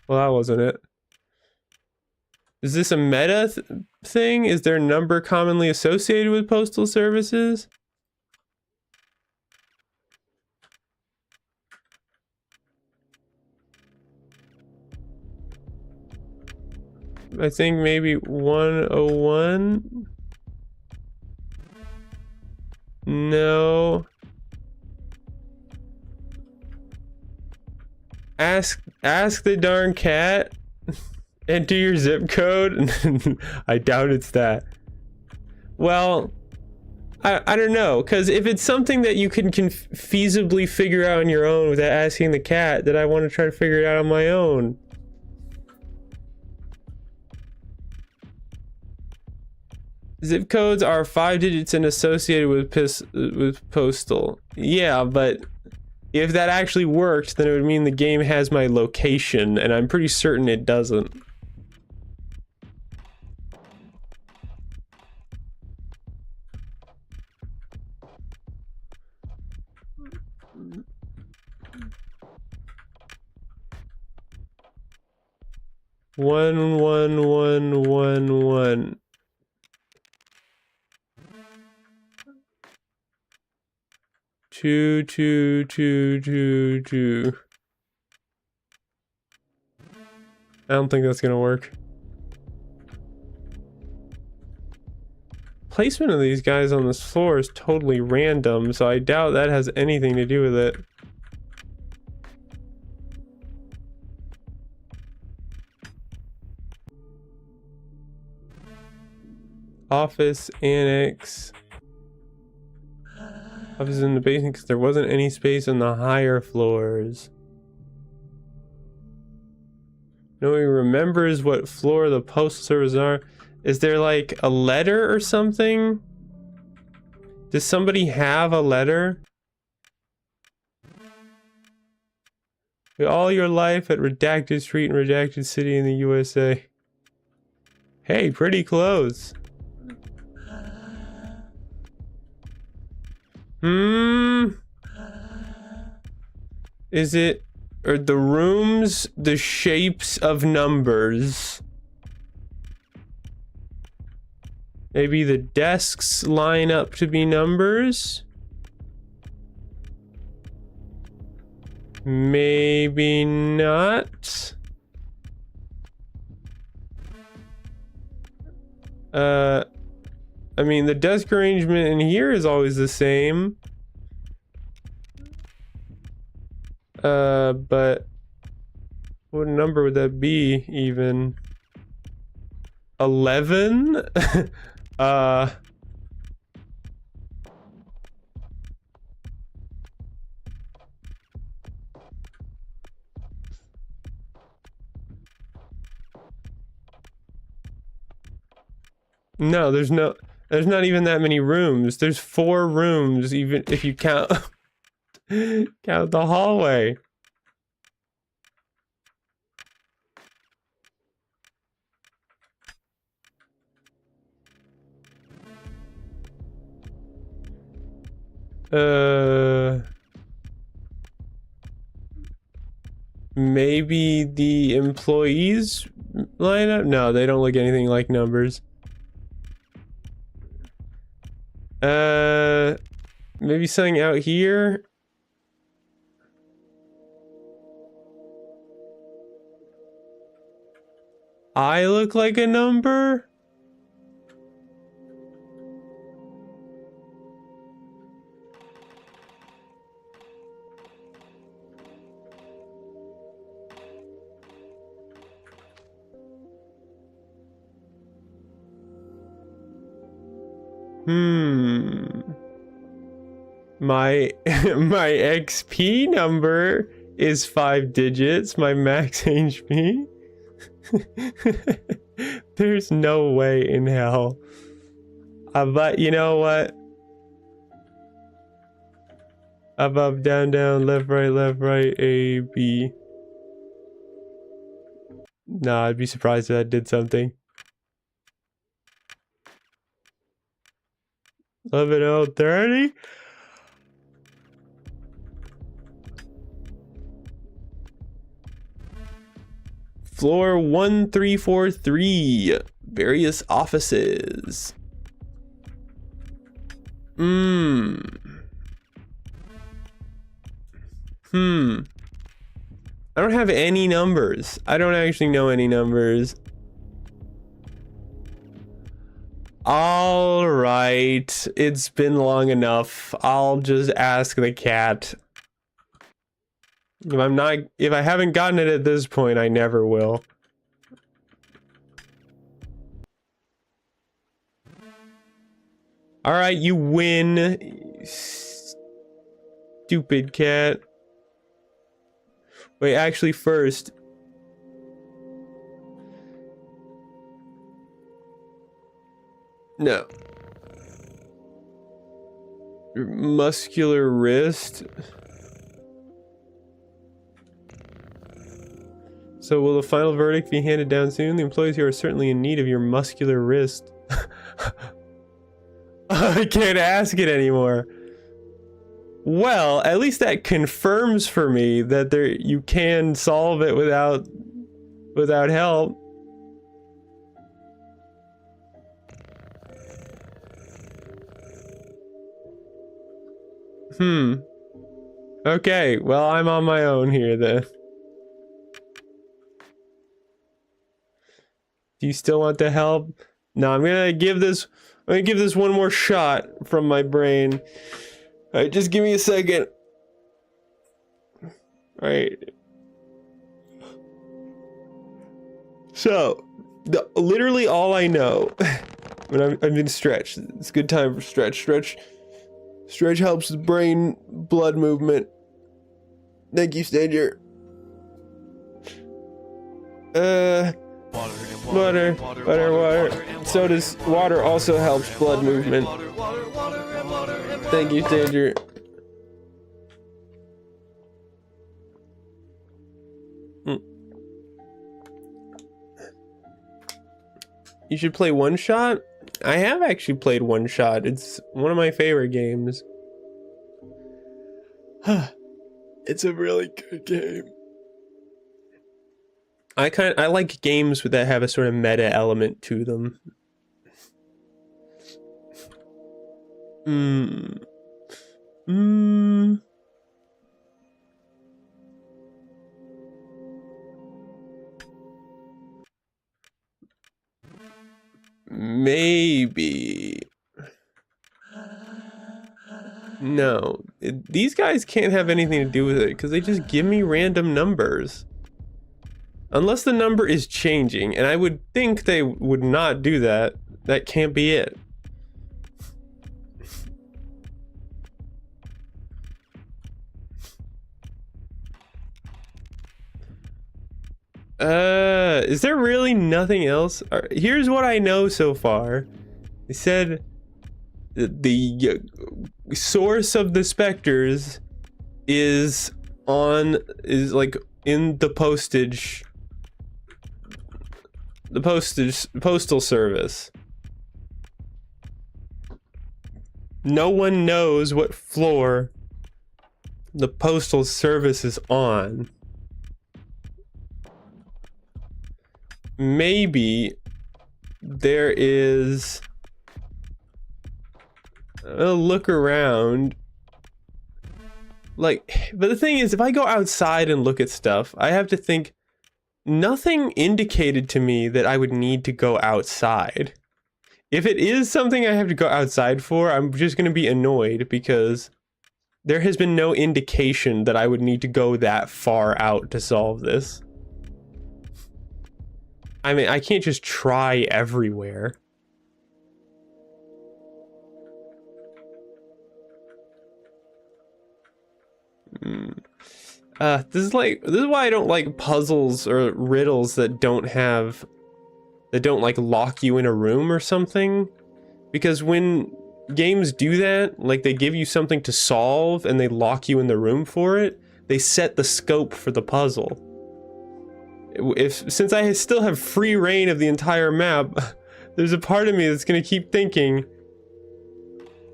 Well, that wasn't it. Is this a meta thing? Is there a number commonly associated with postal services? I think maybe 101. No. Ask the darn cat. Enter your zip code. I doubt it's that. Well, I don't know, because if it's something that you can feasibly figure out on your own without asking the cat, then I want to try to figure it out on my own. Zip codes are 5 digits and associated with postal. Yeah, but if that actually worked, then it would mean the game has my location, and I'm pretty certain it doesn't. One, one, one, one, one. Two, two, two, two, two. I don't think that's gonna work. Placement of these guys on this floor is totally random, so I doubt that has anything to do with it. Office annex. Office in the basement because there wasn't any space on the higher floors. Nobody remembers what floor the postal service are. Is there like a letter or something? Does somebody have a letter? All your life at Redacted Street in Redacted City in the USA. Hey, pretty close. Is it, are the rooms the shapes of numbers? Maybe the desks line up to be numbers? Maybe not. I mean, the desk arrangement in here is always the same. But what number would that be even? 11. No, there's not even that many rooms. There's 4 rooms, even if you count count the hallway. Maybe the employees line up? No, they don't look anything like numbers. Maybe something out here? I look like a number? My my XP number is 5 digits, my max HP. There's no way in hell. But you know what? Up, up, down, down, left, right, A, B. Nah, I'd be surprised if that did something. 11:30. Floor 1343. Various offices. I don't have any numbers. I don't actually know any numbers. All right, it's been long enough. I'll just ask the cat. If I haven't gotten it at this point, I never will. All right, you win. Stupid cat. Wait, actually first. No. Your muscular wrist. So will the final verdict be handed down soon? The employees here are certainly in need of your muscular wrist. I can't ask it anymore. Well, at least that confirms for me that you can solve it without help. Okay, well, I'm on my own here then. Do you still want the help? No, I'm gonna give this one more shot from my brain. Alright, just give me a second. Alright. So, literally all I know when I'm in stretch. It's a good time for stretch. Stretch helps with brain blood movement. Thank you, Stager. Water. So does water also helps blood movement. Thank you, Stager. You should play One Shot? I have actually played One Shot. It's one of my favorite games. It's a really good game. I like games that have a sort of meta element to them. Maybe. No, these guys can't have anything to do with it because they just give me random numbers. Unless the number is changing, and I would think they would not do that. That can't be it. Is there really nothing else? Here's what I know so far. They said the source of the specters is like in the postal service. No one knows what floor the postal service is on. Maybe there is a look around. Like, but the thing is, if I go outside and look at stuff, I have to think nothing indicated to me that I would need to go outside. If it is something I have to go outside for, I'm just going to be annoyed because there has been no indication that I would need to go that far out to solve this. I mean, I can't just try everywhere. This is why I don't like puzzles or riddles that don't like lock you in a room or something. Because when games do that, like they give you something to solve and they lock you in the room for it, they set the scope for the puzzle. Since I still have free reign of the entire map, there's a part of me that's gonna keep thinking,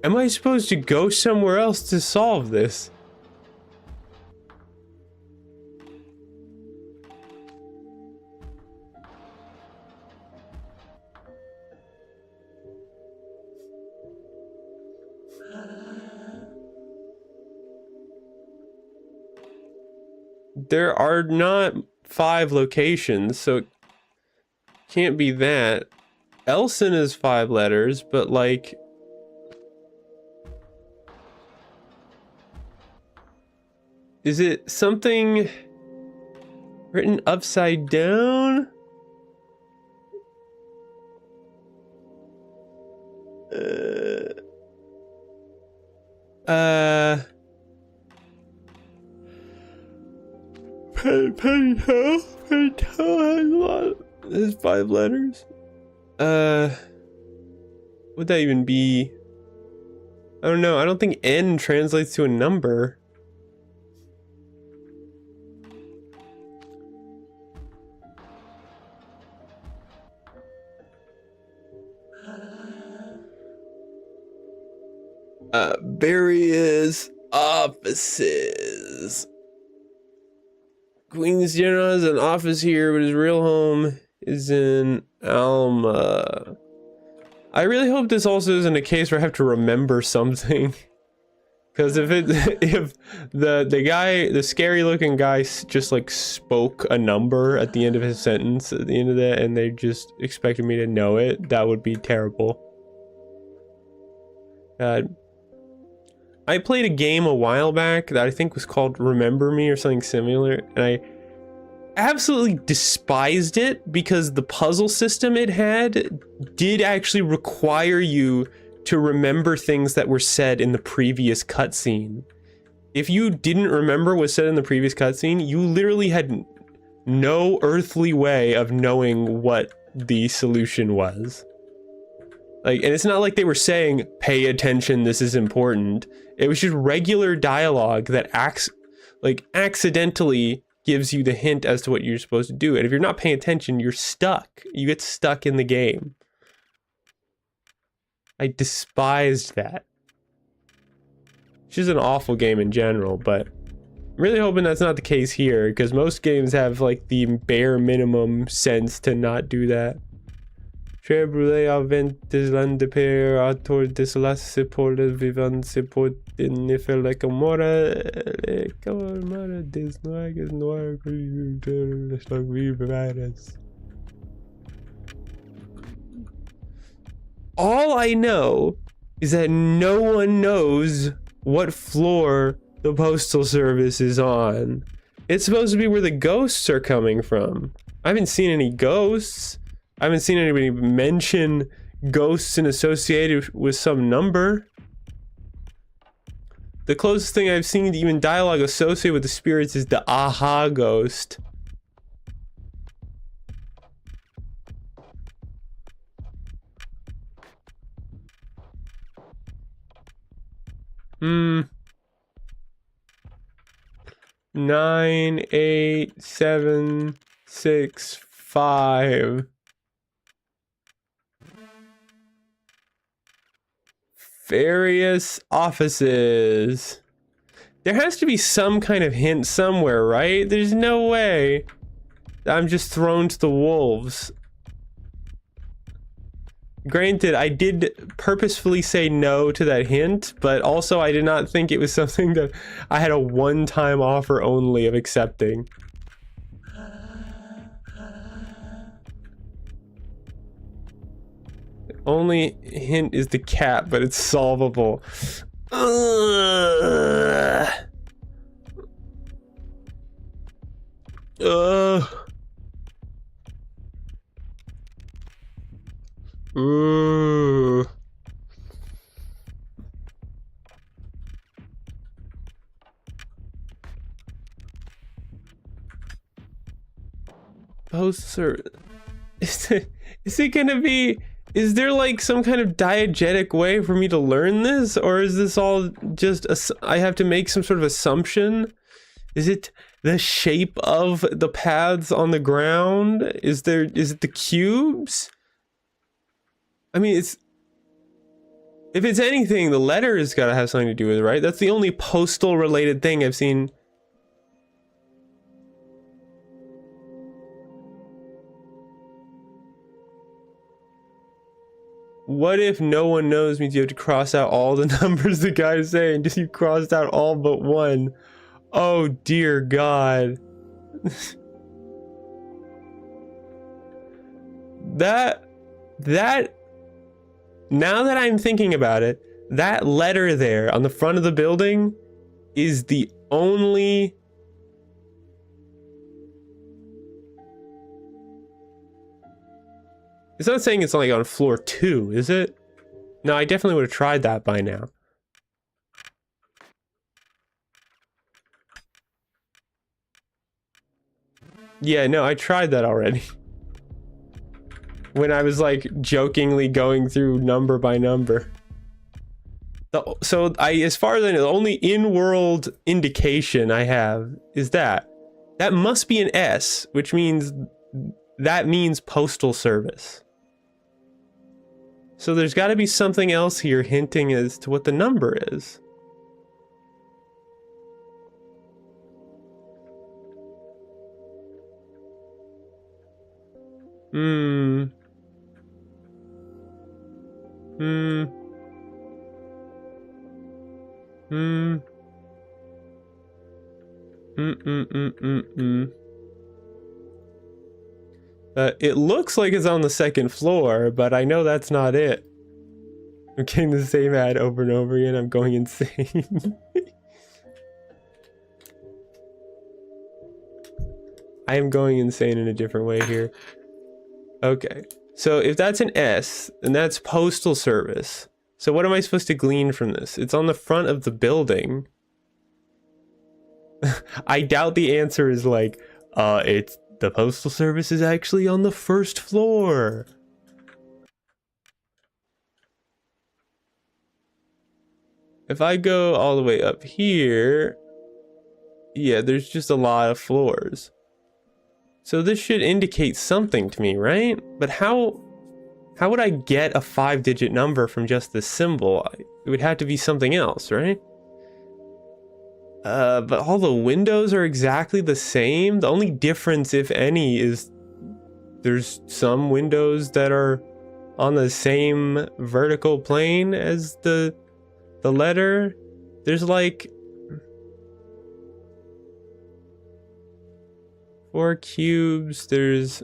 am I supposed to go somewhere else to solve this? There are not 5 locations, so it can't be that. Elson is 5 letters, but like... Is it something written upside down? There's 5 letters. Would that even be? I don't know. I don't think N translates to a number. Various offices. Queen's General has an office here, but his real home is in Alma. I really hope this also isn't a case where I have to remember something. Because if the scary looking guy just like spoke a number at the end of his sentence at the end of that, and they just expected me to know it, that would be terrible. I played a game a while back that I think was called Remember Me or something similar, and I absolutely despised it because the puzzle system it had did actually require you to remember things that were said in the previous cutscene. If you didn't remember what was said in the previous cutscene, you literally had no earthly way of knowing what the solution was. Like, and it's not like they were saying, pay attention, this is important. It was just regular dialogue that accidentally gives you the hint as to what you're supposed to do. And if you're not paying attention, you're stuck. You get stuck in the game. I despised that. It's just an awful game in general, but I'm really hoping that's not the case here, because most games have like the bare minimum sense to not do that. Trebule aventis landeper ator desolase por vivan seport nifel ekamora ekamora desnoages noir virus. All I know is that no one knows what floor the postal service is on. It's supposed to be where the ghosts are coming from. I haven't seen any ghosts. I haven't seen anybody mention ghosts and associated with some number. The closest thing I've seen to even dialogue associated with the spirits is the aha ghost. Hmm. 9, 8, 7, 6, 5. Various offices. There has to be some kind of hint somewhere, right? There's no way I'm just thrown to the wolves. Granted, I did purposefully say no to that hint, but also I did not think it was something that I had a one-time offer only of accepting. The only hint is the cat, but it's solvable. Ugh. Ooh. Poster. Is it gonna be? Is there like some kind of diegetic way for me to learn this, or is this all just I have to make some sort of assumption? Is it the shape of the paths on the ground? Is it the cubes? I mean, if it's anything, the letter has got to have something to do with it, right? That's the only postal related thing I've seen. What if no one knows means you have to cross out all the numbers the guy's saying? Just you crossed out all but one. Oh dear God. That now that I'm thinking about it, that letter there on the front of the building is the only It's not saying it's like on floor 2, is it? No, I definitely would have tried that by now. Yeah, no, I tried that already. When I was like jokingly going through number by number. So as far as I know, the only in-world indication I have is that must be an S, which means that means postal service. So there's got to be something else here hinting as to what the number is. It looks like it's on the second floor, but I know that's not it. I'm getting the same ad over and over again. I'm going insane. I am going insane in a different way here. Okay, so if that's an S, then that's postal service. So what am I supposed to glean from this? It's on the front of the building. I doubt the answer is like, it's the postal service is actually on the first floor. If I go all the way up here, yeah, there's just a lot of floors. So this should indicate something to me, right? But how would I get a 5-digit number from just this symbol? It would have to be something else, right? But all the windows are exactly the same. The only difference, if any, is there's some windows that are on the same vertical plane as the letter. There's like 4 cubes. There's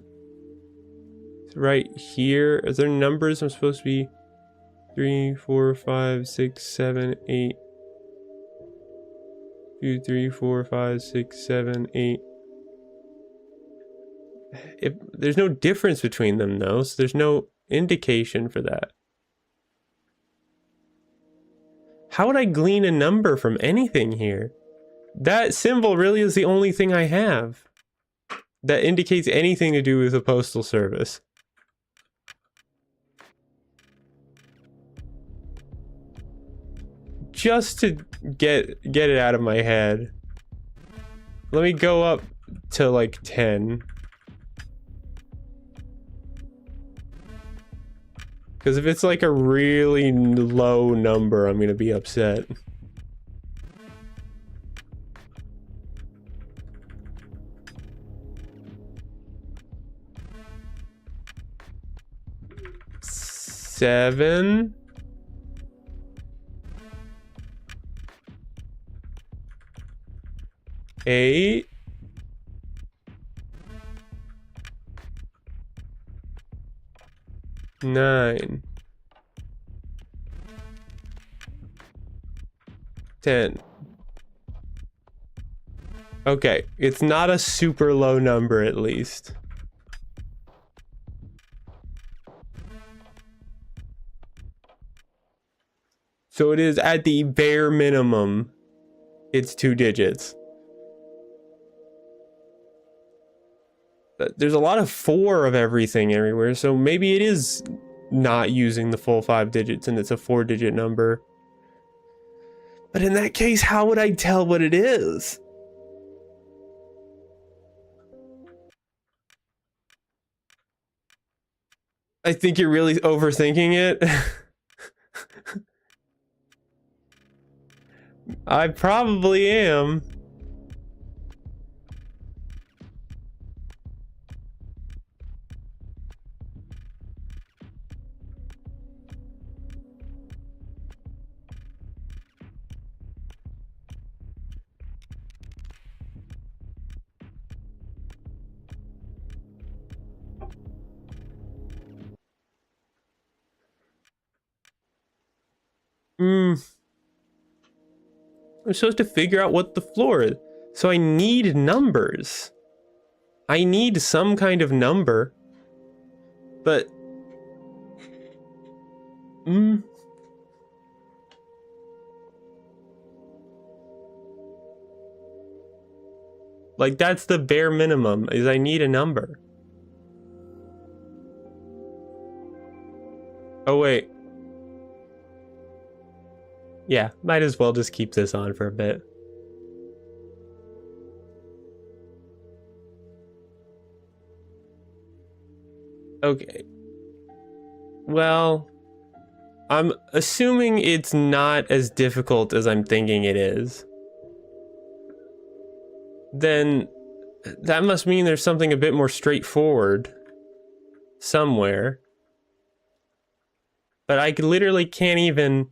right here. Are there numbers? I'm supposed to be 3, 4, 5, 6, 7, 8. 2, 3, 4, 5, 6, 7, 8. If there's no difference between them though, so there's no indication for that. How would I glean a number from anything here? That symbol really is the only thing I have that indicates anything to do with the postal service. Just to get it out of my head. Let me go up to like 10. Because if it's like a really low number, I'm gonna be upset. Seven. Eight. Nine. 10. Okay, it's not a super low number at least. So it is at the bare minimum, it's 2 digits. There's a lot of 4 of everything everywhere, so maybe it is not using the full 5 digits and it's a 4-digit number. But in that case, how would I tell what it is? I think you're really overthinking it. I probably am. I'm supposed to figure out what the floor is. So I need numbers. I need some kind of number. But... Like, that's the bare minimum, is I need a number. Oh, wait. Yeah, might as well just keep this on for a bit. Okay. Well, I'm assuming it's not as difficult as I'm thinking it is. Then that must mean there's something a bit more straightforward somewhere. But I literally can't even...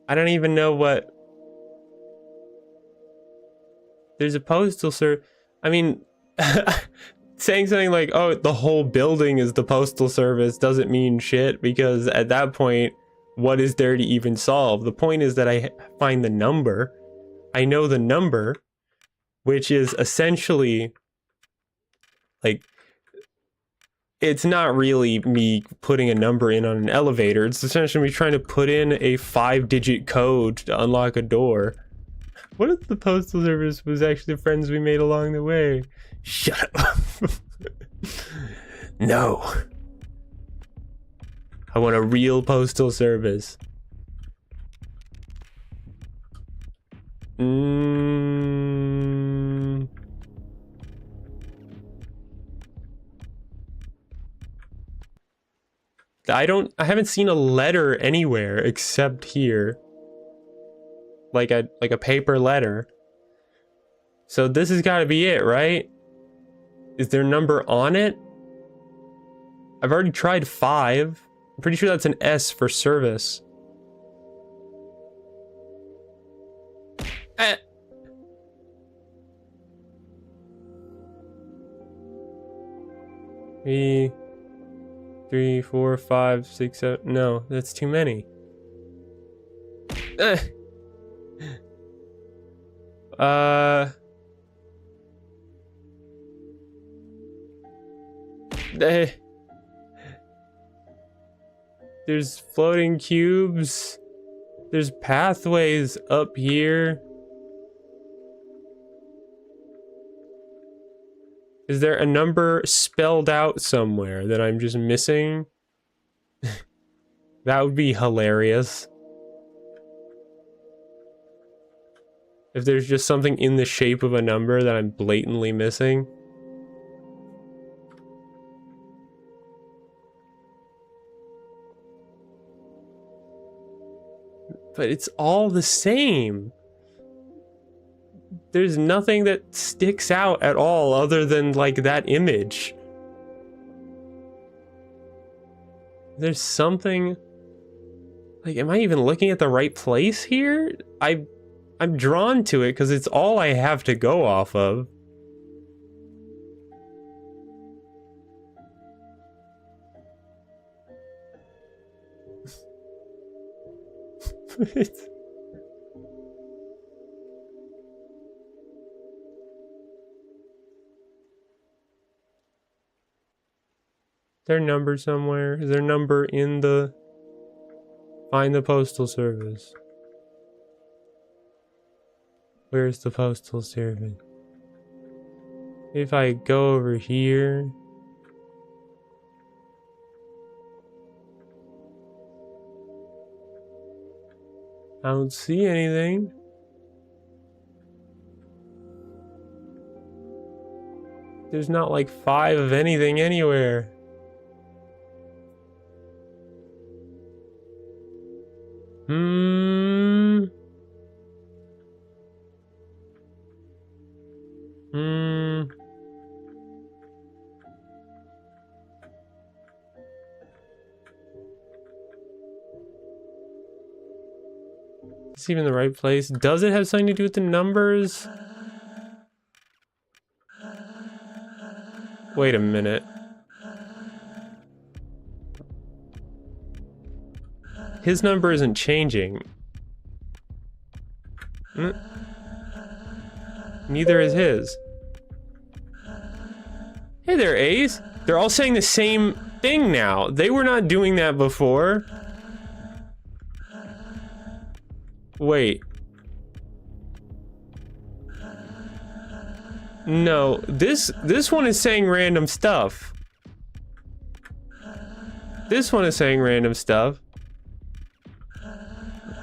I don't even know what... There's a postal service... I mean, saying something like, oh, the whole building is the postal service doesn't mean shit, because at that point, what is there to even solve? The point is that I find the number. I know the number, which is essentially, like, it's not really me putting a number in on an elevator. It's essentially me trying to put in a 5-digit code to unlock a door. What if the postal service was actually the friends we made along the way? Shut up. No. I want a real postal service. I haven't seen a letter anywhere except here. Like a paper letter. So this has got to be it, right? Is there a number on it? I've already tried 5. I'm pretty sure that's an S for service. Eh. Three, 4, 5, 6, 7. No, that's too many. There's floating cubes. There's pathways up here. Is there a number spelled out somewhere that I'm just missing? That would be hilarious. If there's just something in the shape of a number that I'm blatantly missing. But it's all the same. There's nothing that sticks out at all other than like that image. There's something like, am I even looking at the right place here? I'm drawn to it because it's all I have to go off of. It's... Is there a number somewhere? Is there a number in the... Find the postal service. Where's the postal service? If I go over here... I don't see anything. There's not like 5 of anything anywhere. Is this even the right place? Does it have something to do with the numbers? Wait a minute. His number isn't changing. Neither is his. Hey there, Ace. They're all saying the same thing now. They were not doing that before. Wait. No, this one is saying random stuff. This one is saying random stuff.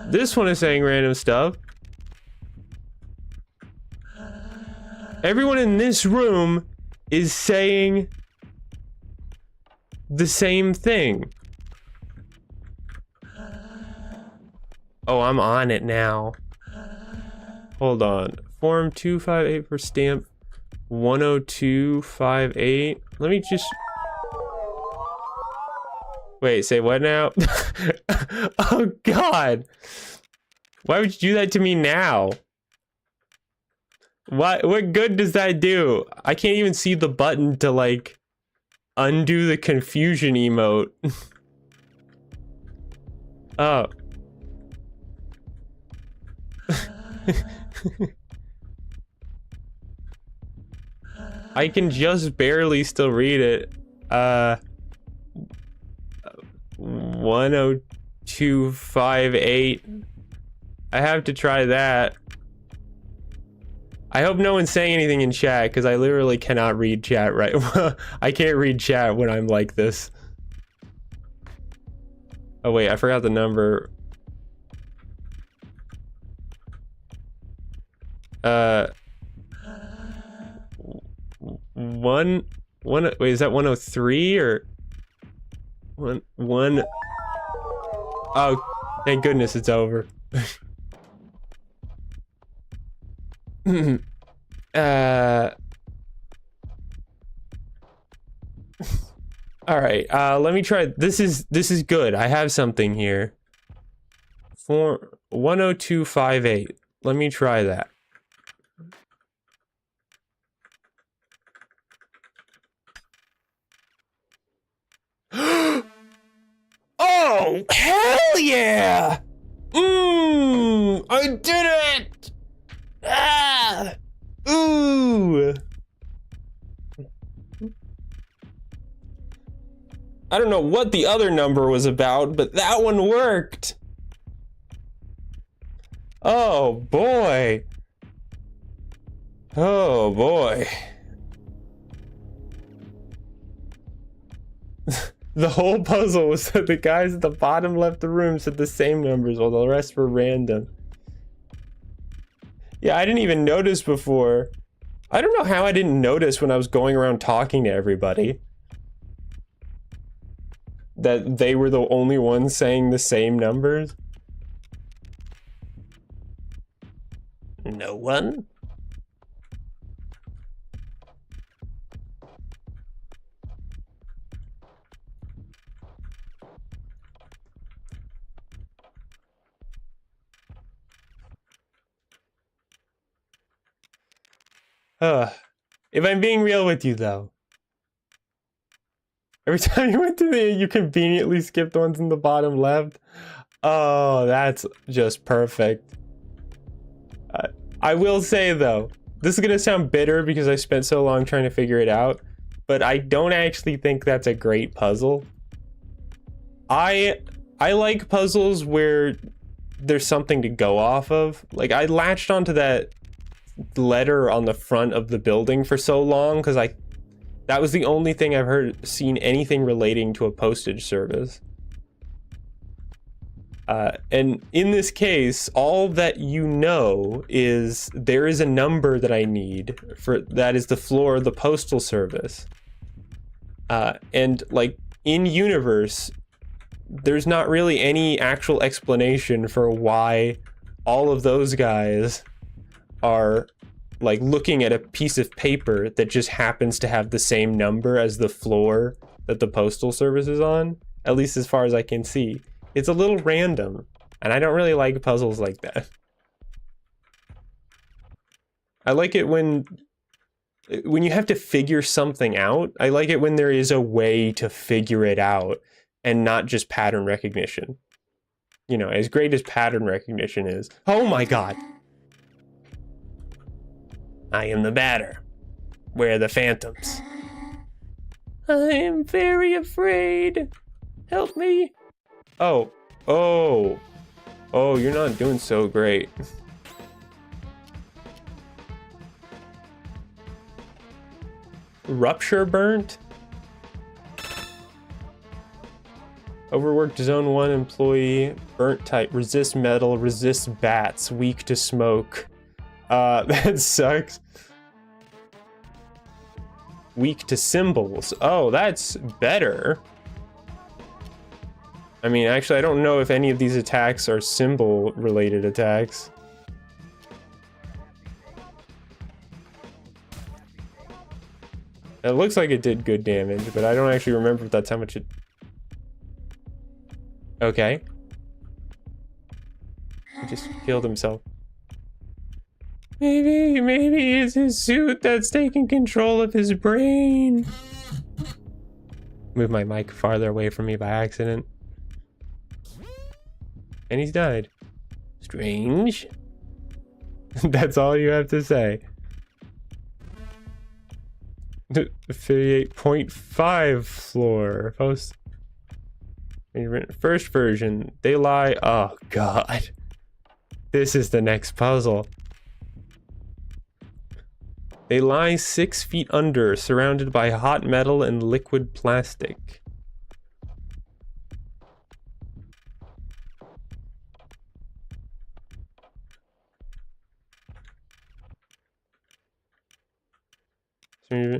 This one is saying random stuff. Everyone in this room is saying the same thing. Oh, I'm on it now. Hold on. Form 258 for stamp 10258. Let me just... Wait, say what now? Oh, God. Why would you do that to me now? What good does that do? I can't even see the button to, like, undo the confusion emote. Oh. I can just barely still read it. 10258. I have to try that. I hope no one's saying anything in chat because I literally cannot read chat right. I can't read chat when I'm like this. Oh wait, I forgot the number. Wait, is that 103 or one? Oh, thank goodness it's over. All right, let me try. This is good. I have something here. For 10258. Let me try that. Oh, hell yeah! I did it! Ah! Ooh! I don't know what the other number was about, but that one worked. Oh boy. Oh boy. The whole puzzle was that the guys at the bottom left the room said the same numbers while the rest were random. Yeah, I didn't even notice before. I don't know how I didn't notice when I was going around talking to everybody that they were the only ones saying the same numbers. No one? If I'm being real with you though, every time you went to you conveniently skipped the ones in the bottom left. Oh, that's just perfect. I will say though, this is gonna sound bitter because I spent so long trying to figure it out, but I don't actually think that's a great puzzle. I like puzzles where there's something to go off of. Like, I latched onto that letter on the front of the building for so long because that was the only thing I've seen anything relating to a postage service. And in this case, all that you know is there is a number that I need that is the floor of the postal service. And like in universe, there's not really any actual explanation for why all of those guys are like looking at a piece of paper that just happens to have the same number as the floor that the postal service is on, at least as far as I can see. It's a little random, and I don't really like puzzles like that. I like it when you have to figure something out. I like it when there is a way to figure it out and not just pattern recognition. You know, as great as pattern recognition is. Oh my god. I am the batter. Where are the phantoms? I am very afraid. Help me. Oh, you're not doing so great. Rupture burnt? Overworked zone 1 employee, burnt type, resist metal, resist bats, weak to smoke. That sucks. Weak to symbols. Oh, that's better. I mean, actually, I don't know if any of these attacks are symbol-related attacks. It looks like it did good damage, but I don't actually remember if that's how much it... Okay. He just killed himself. Maybe it's his suit that's taking control of his brain. Move my mic farther away from me by accident. And he's died. Strange. That's all you have to say. 58.5 floor. First version. They lie. Oh, God. This is the next puzzle. They lie 6 feet under, surrounded by hot metal and liquid plastic. They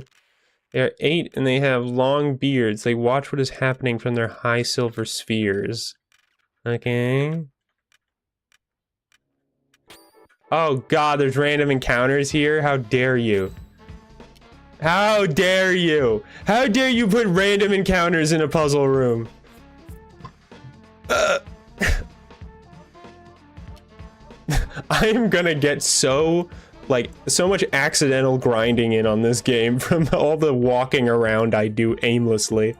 are 8 and they have long beards. They watch what is happening from their high silver spheres. Okay. Oh god, there's random encounters here. How dare you? How dare you? How dare you put random encounters in a puzzle room? I am gonna get so much accidental grinding in on this game from all the walking around I do aimlessly.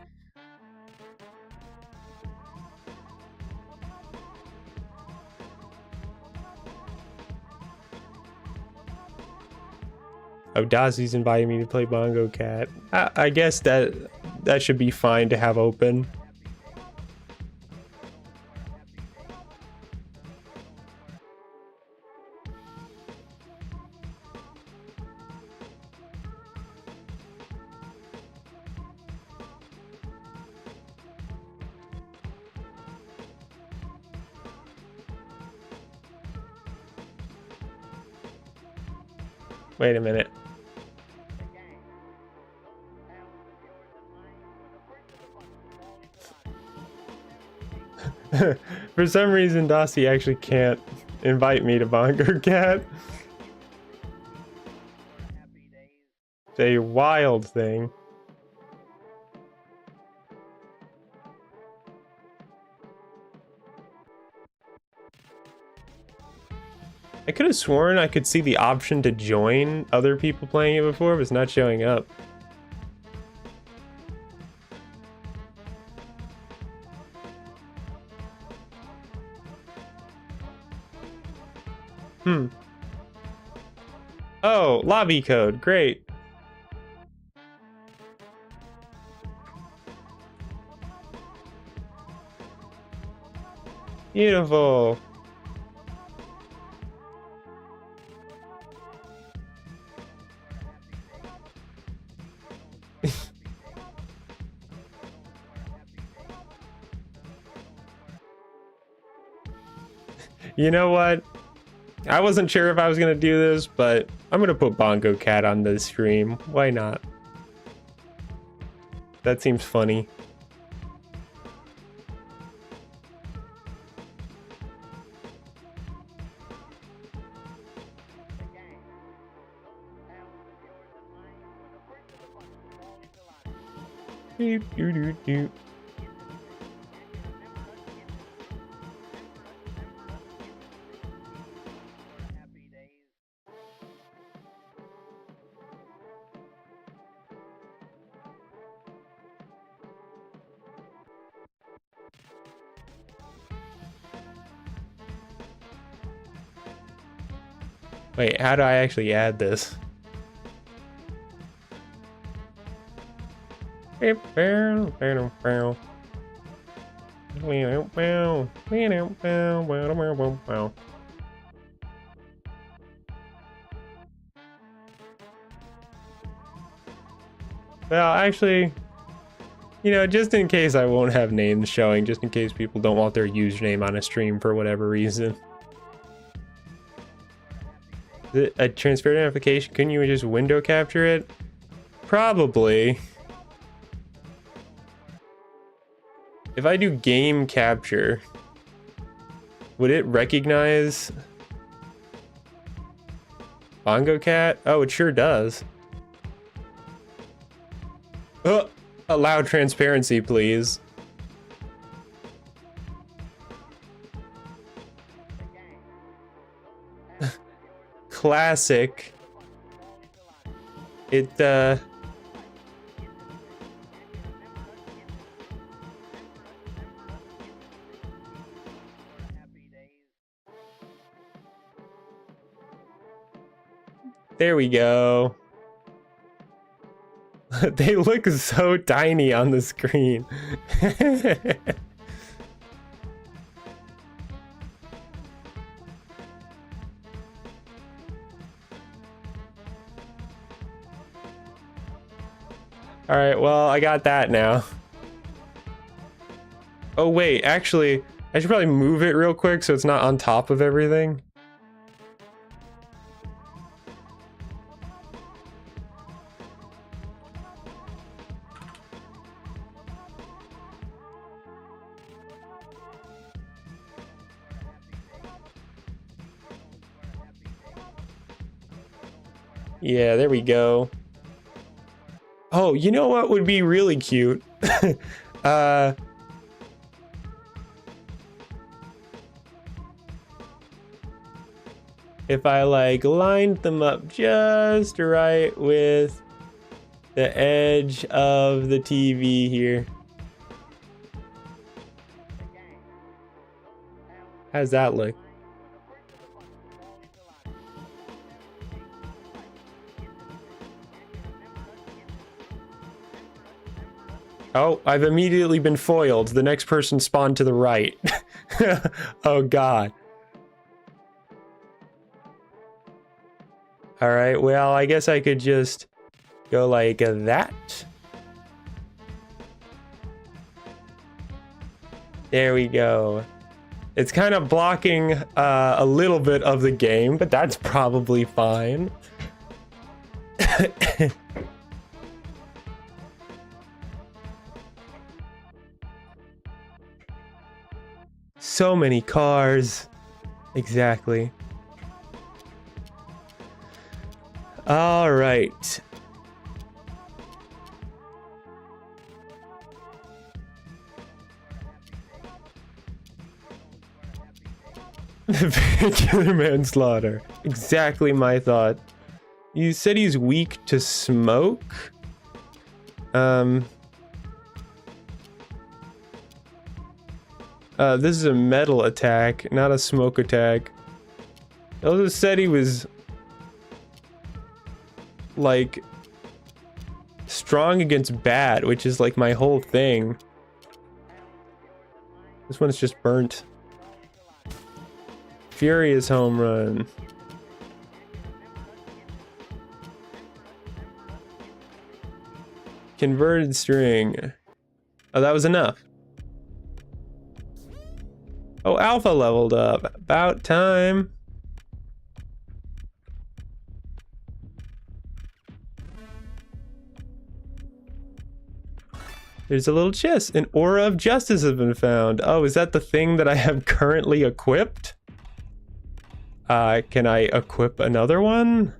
Oh, Dazzie's inviting me to play Bongo Cat. I guess that that should be fine to have open. Wait a minute. For some reason, Dossie actually can't invite me to Bongo Cat. It's a wild thing. I could have sworn I could see the option to join other people playing it before, but it's not showing up. Oh, lobby code. Great. Beautiful. You know what? I wasn't sure if I was gonna do this, but I'm gonna put Bongo Cat on the stream. Why not? That seems funny. Doot, doot, doot, doot. Wait, how do I actually add this? Well, actually, you know, just in case I won't have names showing, just in case people don't want their username on a stream for whatever reason. Is it a transparent notification? Couldn't you just window capture it? Probably. If I do game capture, would it recognize Bongo Cat? Oh, it sure does. Allow transparency, please. Classic. It, there we go. They look so tiny on the screen. All right, well, I got that now. Oh wait, actually, I should probably move it real quick so it's not on top of everything. Yeah, there we go. Oh, you know what would be really cute? If I like lined them up just right with the edge of the TV here. How's that look? Oh, I've immediately been foiled. The next person spawned to the right. Oh, God. All right, well, I guess I could just go like that. There we go. It's kind of blocking a little bit of the game, but that's probably fine. So many cars. Exactly. All right. Vehicular manslaughter. Exactly my thought. You said he's weak to smoke? This is a metal attack, not a smoke attack. It also said he was like strong against bad, which is like my whole thing. This one's just burnt. Furious home run. Converted string. Oh, that was enough. Oh, Alpha leveled up. About time. There's a little chest. An aura of justice has been found. Oh, is that the thing that I have currently equipped? Can I equip another one?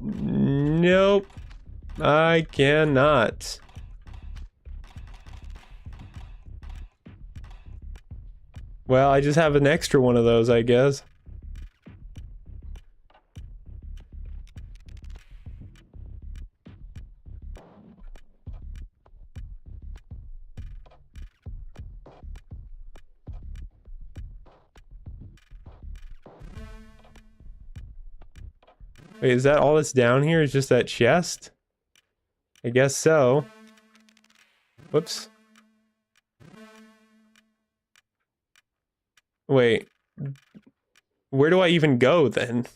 Nope. I cannot. Well, I just have an extra one of those, I guess. Wait, is that all that's down here? Is just that chest? I guess so. Whoops. Wait. Where do I even go then?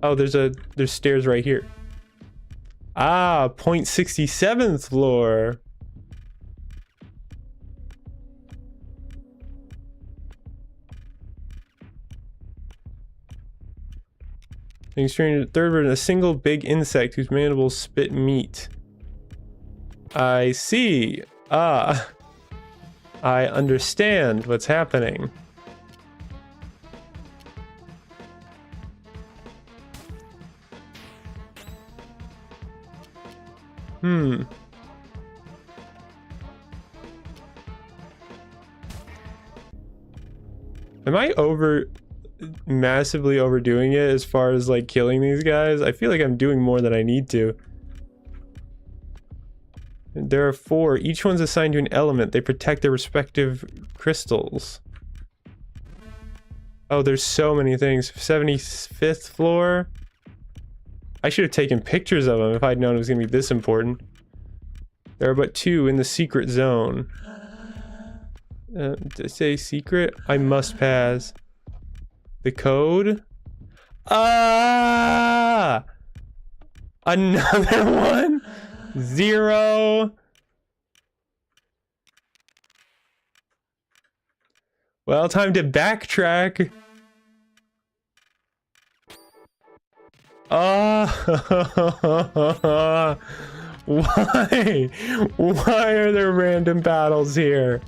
Oh, there's stairs right here. Ah, 0.67th floor. Experienced third version, a single big insect whose mandibles spit meat. I see. Ah. I understand what's happening. Am I massively overdoing it as far as like killing these guys? I feel like I'm doing more than I need to. There are 4. Each one's assigned to an element. They protect their respective crystals. Oh, there's so many things. 75th floor. I should have taken pictures of them if I'd known it was going to be this important. There are but 2 in the secret zone. Did I say secret? I must pass. The code? Ah! Another one? 0. Well, time to backtrack. Ah! Why? Why are there random battles here?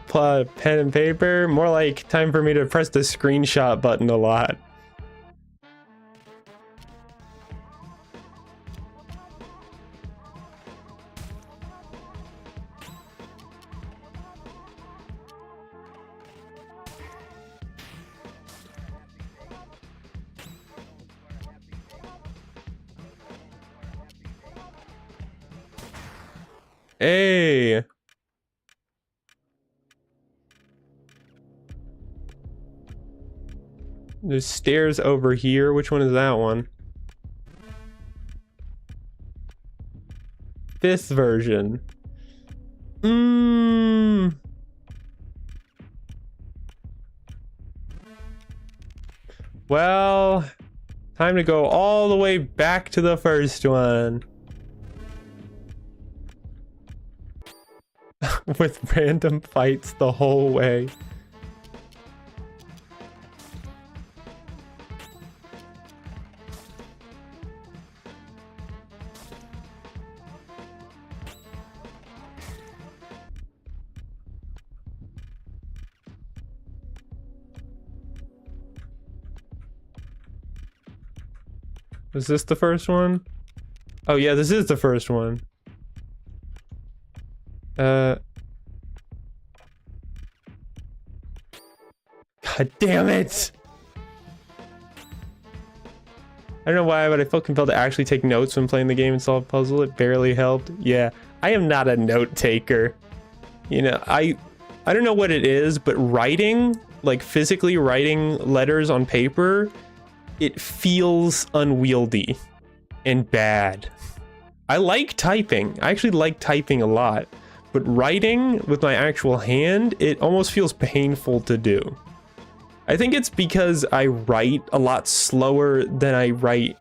Pen and paper? More like time for me to press the screenshot button a lot. Hey. There's stairs over here. Which one is that one? Fifth version. Well, time to go all the way back to the first one. With random fights the whole way. Was this the first one? Oh yeah, this is the first one. God damn it! I don't know why, but I felt compelled to actually take notes when playing the game and solve a puzzle. It barely helped. Yeah, I am not a note taker. You know, I don't know what it is, but writing, like physically writing letters on paper, it feels unwieldy and bad. I like typing. I actually like typing a lot, but writing with my actual hand, it almost feels painful to do. I think it's because I write a lot slower than I write.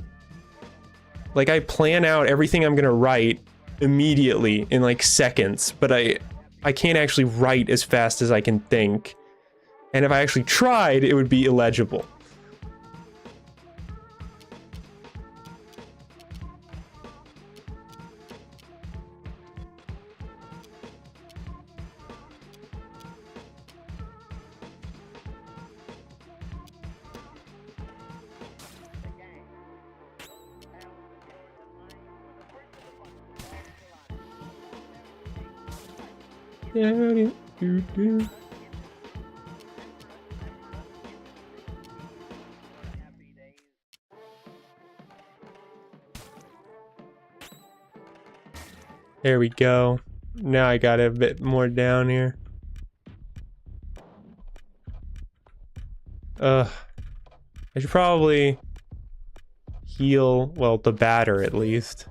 Like I plan out everything I'm gonna write immediately in like seconds, but I can't actually write as fast as I can think. And if I actually tried, it would be illegible. There we go. Now I got it a bit more down here. I should probably heal, well, the batter at least.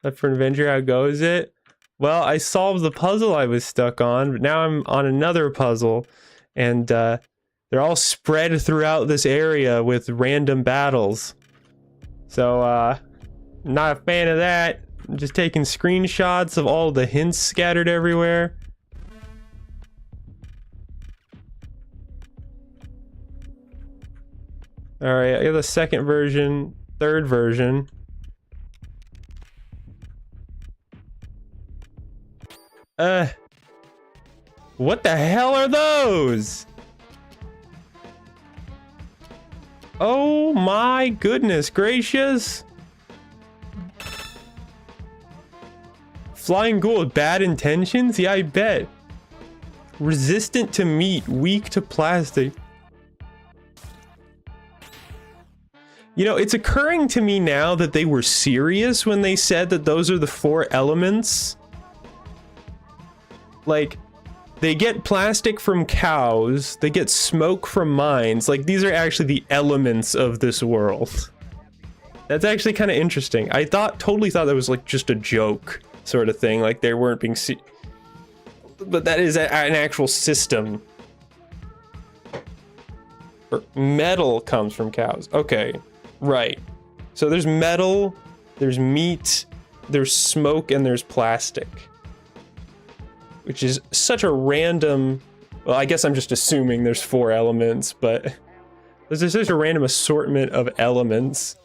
Left for an adventure, how goes it? Well, I solved the puzzle I was stuck on, but now I'm on another puzzle, and they're all spread throughout this area with random battles. So, not a fan of that. I'm just taking screenshots of all the hints scattered everywhere. Alright, I got the second version, third version. What the hell are those? Oh my goodness gracious. Flying ghoul with bad intentions? Yeah, I bet. Resistant to meat, weak to plastic. You know, it's occurring to me now that they were serious when they said that those are the 4 elements. Like, they get plastic from cows, they get smoke from mines. Like, these are actually the elements of this world. That's actually kind of interesting. I totally thought that was like just a joke sort of thing, like they weren't being but that is an actual system. Metal comes from cows. Okay, right. So there's metal, there's meat, there's smoke, and there's plastic. Which is such a random... Well, I guess I'm just assuming there's 4 elements, but... There's such a random assortment of elements.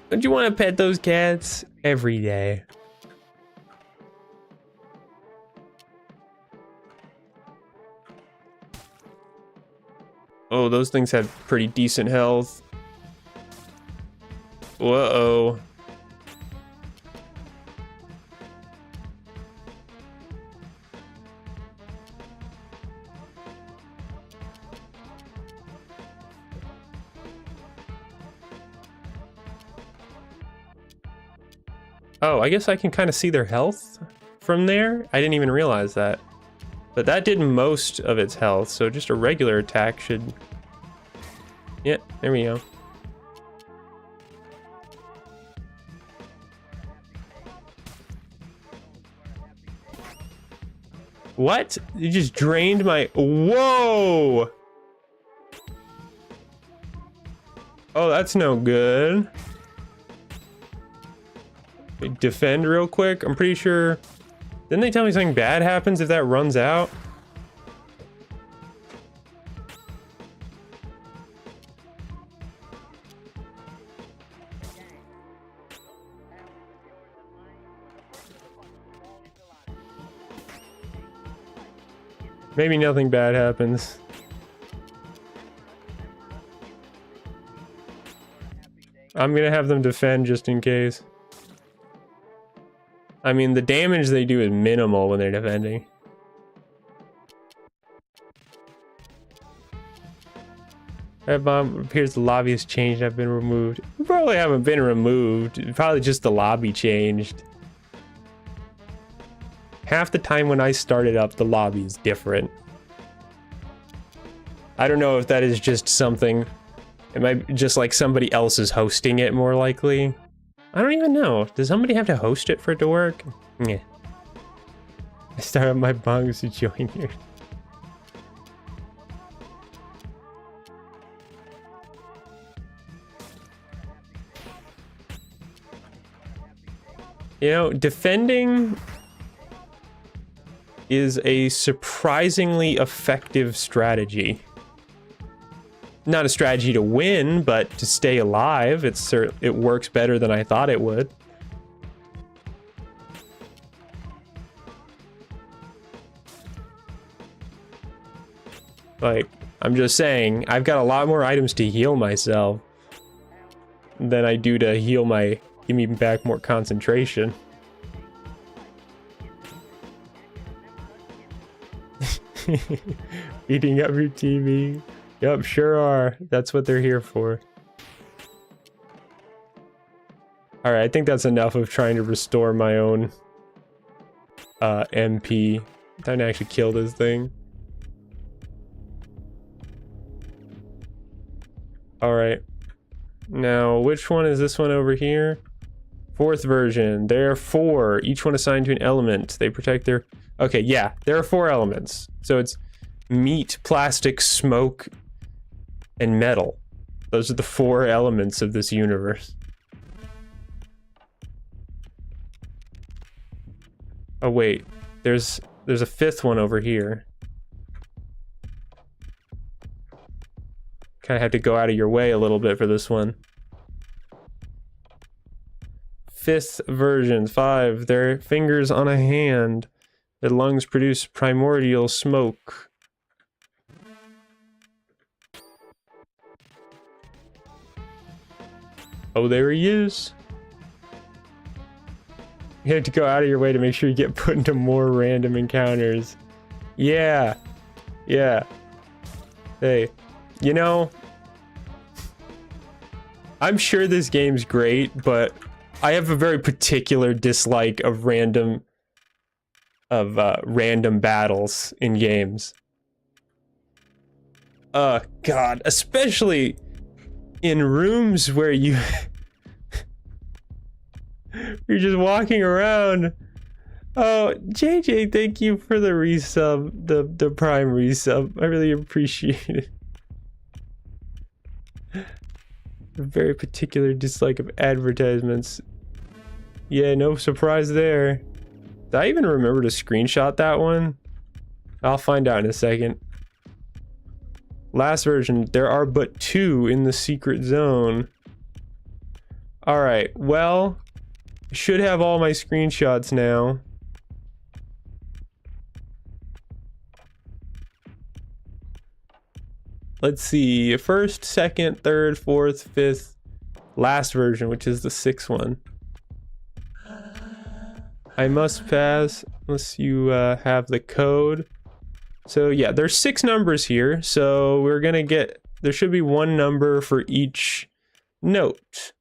Don't you want to pet those cats? Every day. Oh, those things have pretty decent health. Whoa. I Oh, I guess I can kind of see their health from there. I didn't even realize that. But that did most of its health, so just a regular attack should... Yeah, there we go. What? You just drained my... Whoa! Oh, that's no good. Defend real quick. I'm pretty sure... Didn't they tell me something bad happens if that runs out? Maybe nothing bad happens. I'm gonna have them defend just in case. I mean, the damage they do is minimal when they're defending. That bomb appears the lobby has changed. I've been removed. You probably haven't been removed. Probably just the lobby changed. Half the time when I started up, the lobby is different. I don't know if that is just something. It might be just like somebody else is hosting it, more likely. I don't even know. Does somebody have to host it for it to work? Yeah. I start up my bongs to join here. You know, defending is a surprisingly effective strategy. Not a strategy to win, but to stay alive. It works better than I thought it would. Like, I'm just saying, I've got a lot more items to heal myself than I do to heal my... Give me back more concentration. Eating up your TV. Yep, sure are. That's what they're here for. Alright, I think that's enough of trying to restore my own MP. Time to actually kill this thing. Alright. Now, which one is this one over here? Fourth version. There are 4. Each one assigned to an element. They protect their... Okay, yeah. There are 4 elements. So it's meat, plastic, smoke, and metal. Those are the 4 elements of this universe. Oh wait, there's a 5th one over here. Kind of have to go out of your way a little bit for this one. 5th version, 5. Their fingers on a hand. Their lungs produce primordial smoke. Oh, there he is. You have to go out of your way to make sure you get put into more random encounters. Yeah. Yeah. Hey, you know, I'm sure this game's great, but I have a very particular dislike of random battles in games. God, especially in rooms where you're just walking around. Oh, JJ, thank you for the resub, the prime resub. I really appreciate it. A very particular dislike of advertisements. Yeah, no surprise there. Did I even remember to screenshot that one? I'll find out in a second. Last version, there are but 2 in the secret zone. Alright, well, I should have all my screenshots now. Let's see, 1st, 2nd, 3rd, 4th, 5th, last version, which is the 6th one. I must pass unless you have the code. So yeah, there's 6 numbers here, so we're gonna get, there should be 1 number for each note.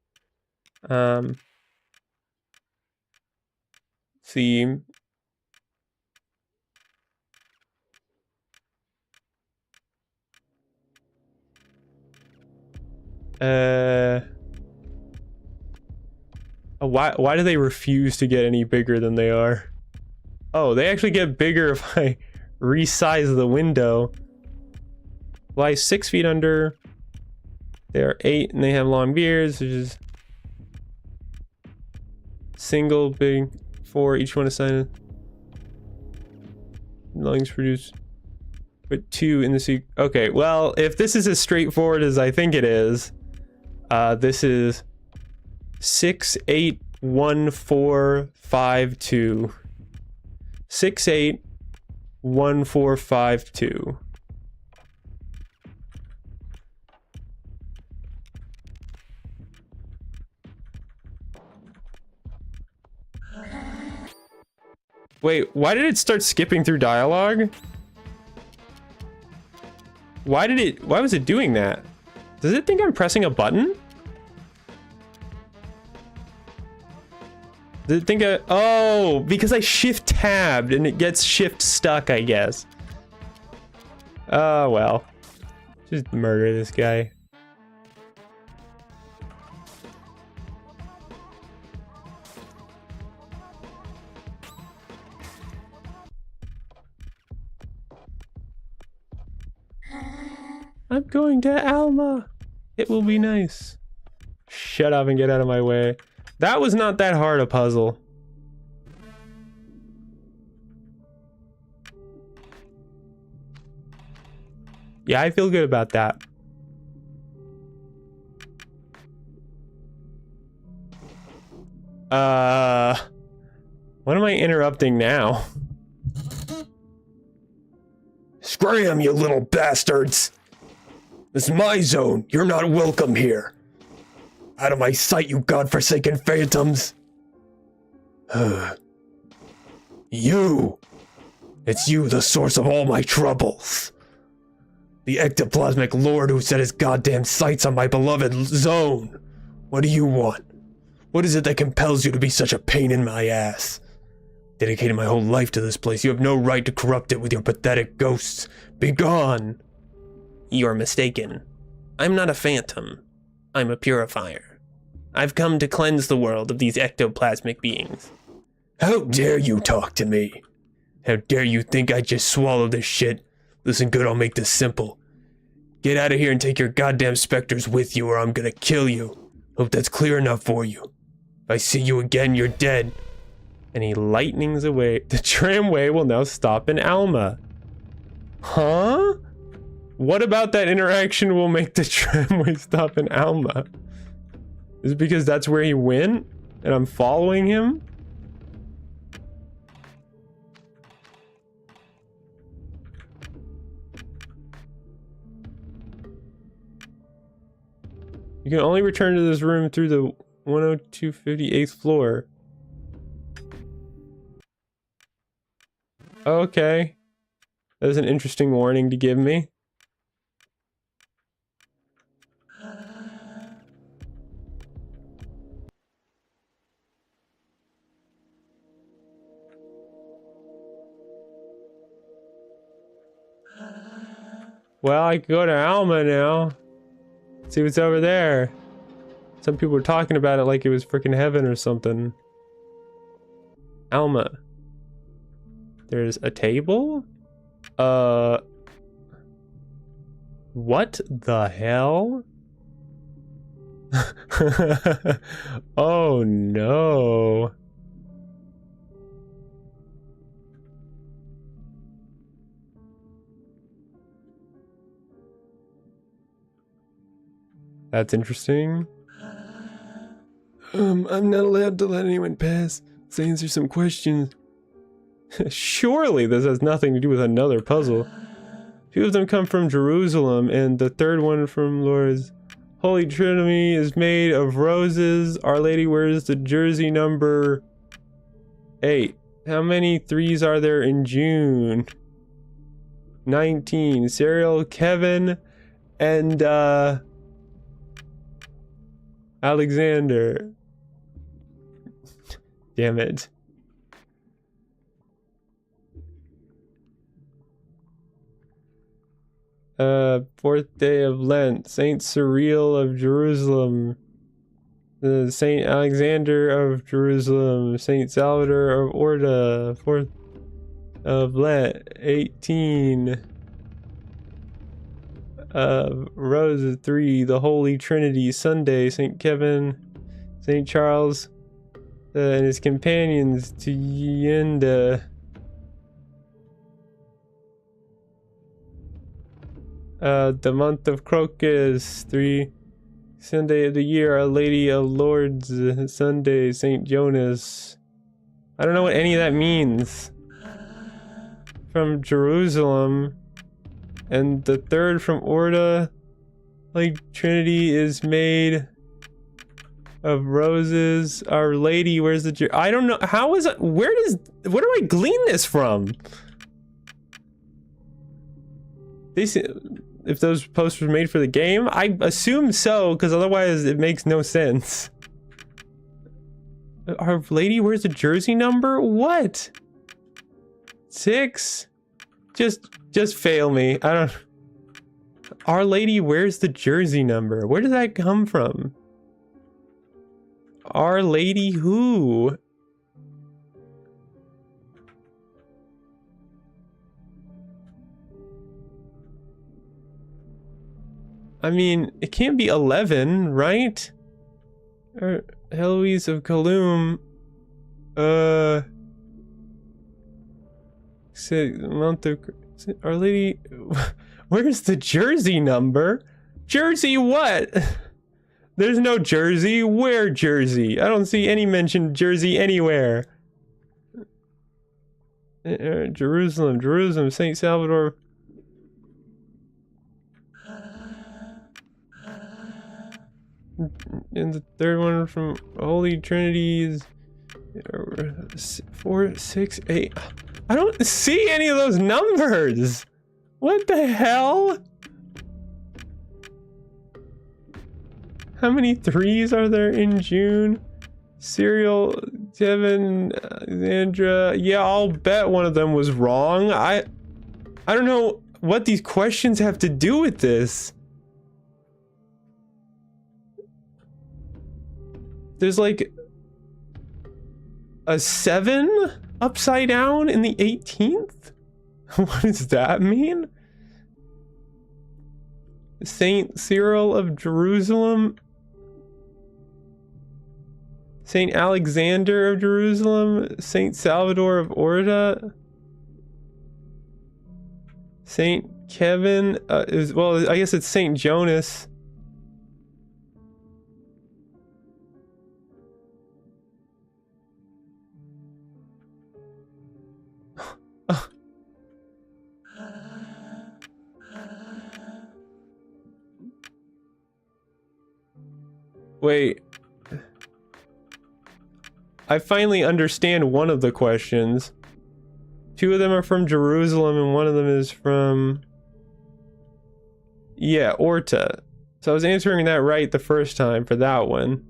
see. Why do they refuse to get any bigger than they are? Oh, they actually get bigger if I resize the window. Fly 6 feet under. They are 8 and they have long beards, which is single, big, 4, each one assigned. Lungs produce, but 2 in the sea. Okay, well, if this is as straightforward as I think it is, this is 681452. 681452. Wait, why did it start skipping through dialogue? Why was it doing that? Does it think I'm pressing a button? Did it think oh, because I shift tabbed and it gets shift stuck, I guess. Oh, well. Just murder this guy. I'm going to Alma. It will be nice. Shut up and get out of my way. That was not that hard a puzzle. Yeah, I feel good about that. What am I interrupting now? Scram, you little bastards! This is my zone. You're not welcome here. Out of my sight, you godforsaken phantoms. You! It's you, the source of all my troubles. The ectoplasmic lord who set his goddamn sights on my beloved zone. What do you want? What is it that compels you to be such a pain in my ass? Dedicated my whole life to this place. You have no right to corrupt it with your pathetic ghosts. Be gone. You're mistaken. I'm not a phantom. I'm a purifier. I've come to cleanse the world of these ectoplasmic beings. How dare you talk to me? How dare you think I just swallow this shit? Listen good, I'll make this simple. Get out of here and take your goddamn specters with you or I'm gonna kill you. Hope that's clear enough for you. If I see you again, you're dead. And he lightnings away. The tramway will now stop in Alma. Huh? What about that interaction will make the tramway stop in Alma? Is it because that's where he went and I'm following him? You can only return to this room through the 10258th floor. Okay. That was an interesting warning to give me. Well, I could go to Alma now. See what's over there. Some people were talking about it like it was freaking heaven or something. Alma. There's a table? What the hell? Oh no. That's interesting. I'm not allowed to let anyone pass. Let's answer some questions. Surely this has nothing to do with another puzzle. Two of them come from Jerusalem, and the third one from Lord's. Holy Trinity is made of roses. Our Lady wears the jersey number 8. How many 3s are there in June? 19. Serial, Kevin, and Alexander. Damn it. Fourth day of Lent, Saint Cyril of Jerusalem, Saint Alexander of Jerusalem, Saint Salvador of Orda, fourth of Lent, 18. Rose of 3, the Holy Trinity, Sunday, Saint Kevin, Saint Charles, and his companions to Yenda. The month of Crocus, 3. Sunday of the year, Our Lady of Lords, Sunday, Saint Jonas. I don't know what any of that means. From Jerusalem. And the third from Orda, like Trinity is made of roses. Our Lady, where's the... I don't know. How is it? Where do I glean this from? If those posters were made for the game? I assume so, because otherwise it makes no sense. Our Lady, where's the jersey number? What? 6? Just fail me. I don't... Our Lady, where's the jersey number? Where did that come from? Our Lady who? I mean, it can't be 11, right? Or Heloise of Kaloum. Month of Our Lady. Where's the jersey number? Jersey what? There's no jersey. Where jersey? I don't see any mention jersey anywhere. Jerusalem, Saint Salvador. And the third one from Holy Trinity is 4, 6, 8. I don't see any of those numbers. What the hell? How many 3s are there in June? Cyril, Devin, Alexandra. Yeah, I'll bet one of them was wrong. I don't know what these questions have to do with this. There's like a 7 upside down in the 18th? What does that mean? Saint Cyril of Jerusalem? Saint Alexander of Jerusalem? Saint Salvador of Orda? Saint Kevin? Well, I guess it's Saint Jonas. Wait. I finally understand one of the questions. 2 of them are from Jerusalem and one of them is from... Yeah, Orta. So I was answering that right the first time for that one.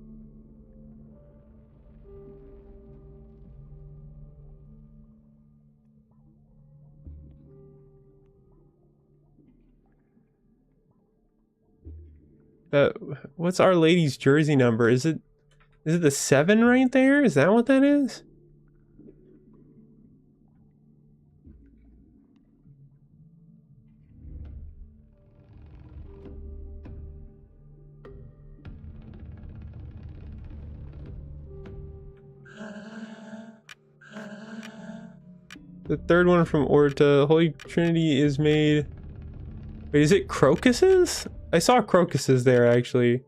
What's Our Lady's jersey number? Is it the 7 right there? Is that what that is? The third one from Orta, Holy Trinity is made... Wait, is it crocuses? I saw crocuses there, actually.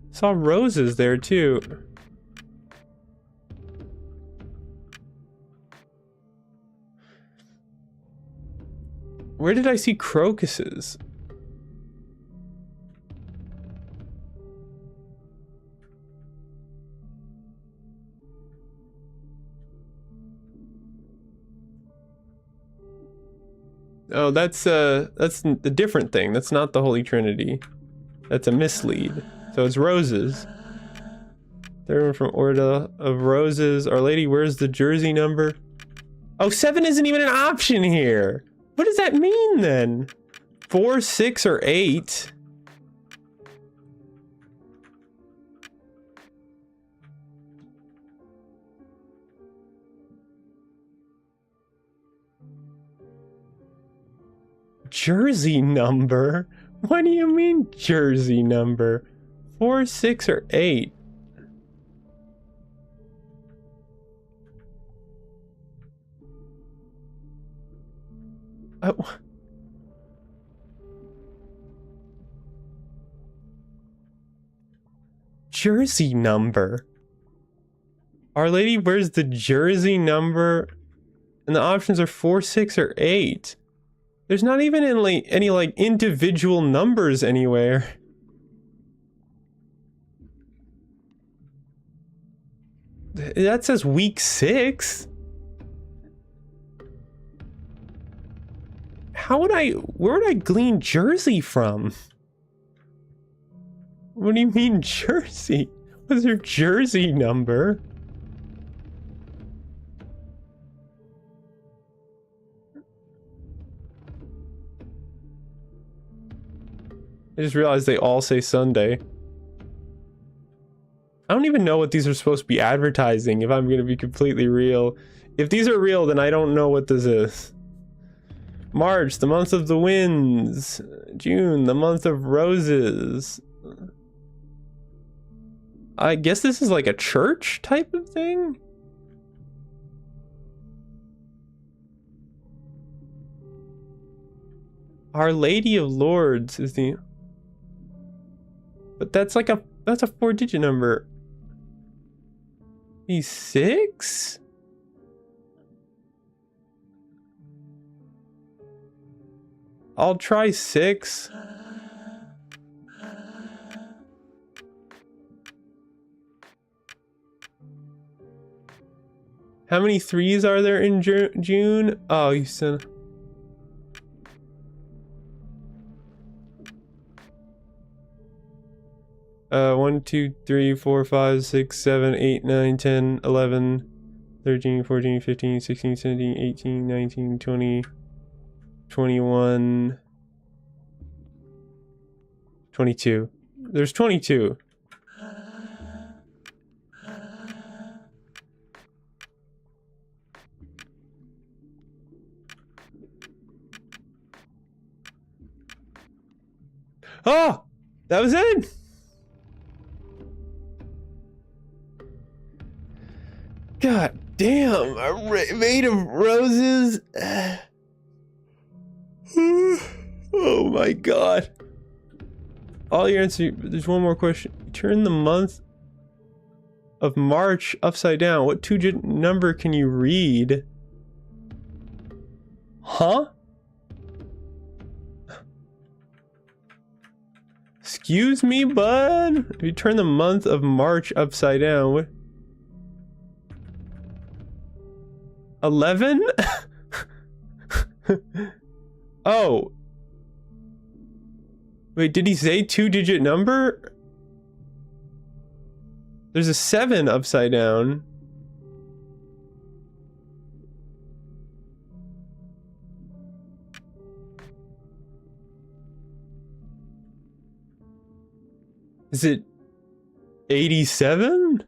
Saw roses there, too. Where did I see crocuses? Oh, that's a different thing. That's not the Holy Trinity. That's a mislead. So it's roses. Third one from Orda of Roses. Our Lady, where's the jersey number? Oh, 7 isn't even an option here. What does that mean then? 4, 6, or 8? Jersey number? What do you mean jersey number? 4, 6, or 8? Oh. Jersey number. Our Lady, where's the jersey number? And the options are 4, 6, or 8. There's not even any like individual numbers anywhere. That says week 6. Where would I glean Jersey from? What do you mean Jersey? What's your Jersey number? I just realized they all say Sunday. I don't even know what these are supposed to be advertising, if I'm going to be completely real. If these are real, then I don't know what this is. March, the month of the winds. June, the month of roses. I guess this is like a church type of thing? Our Lady of Lords is the... But that's a 4-digit number. He's 6? I'll try 6. How many 3s are there in June? Oh, you said... 1, 2, 3, 4, 5, 6, 7, 8, 9, 10, 11, 13, 14, 15, 16, 17, 18, 19, 20, 21, 22. There's 22. Oh! That was it! God damn, made of roses. Oh my god. All your answer, there's one more question. Turn the month of March upside down. What 2-digit number can you read? Huh? Excuse me, bud? If you turn the month of March upside down, what? 11? Oh. Wait, did he say 2-digit number? There's a 7 upside down. Is it 87?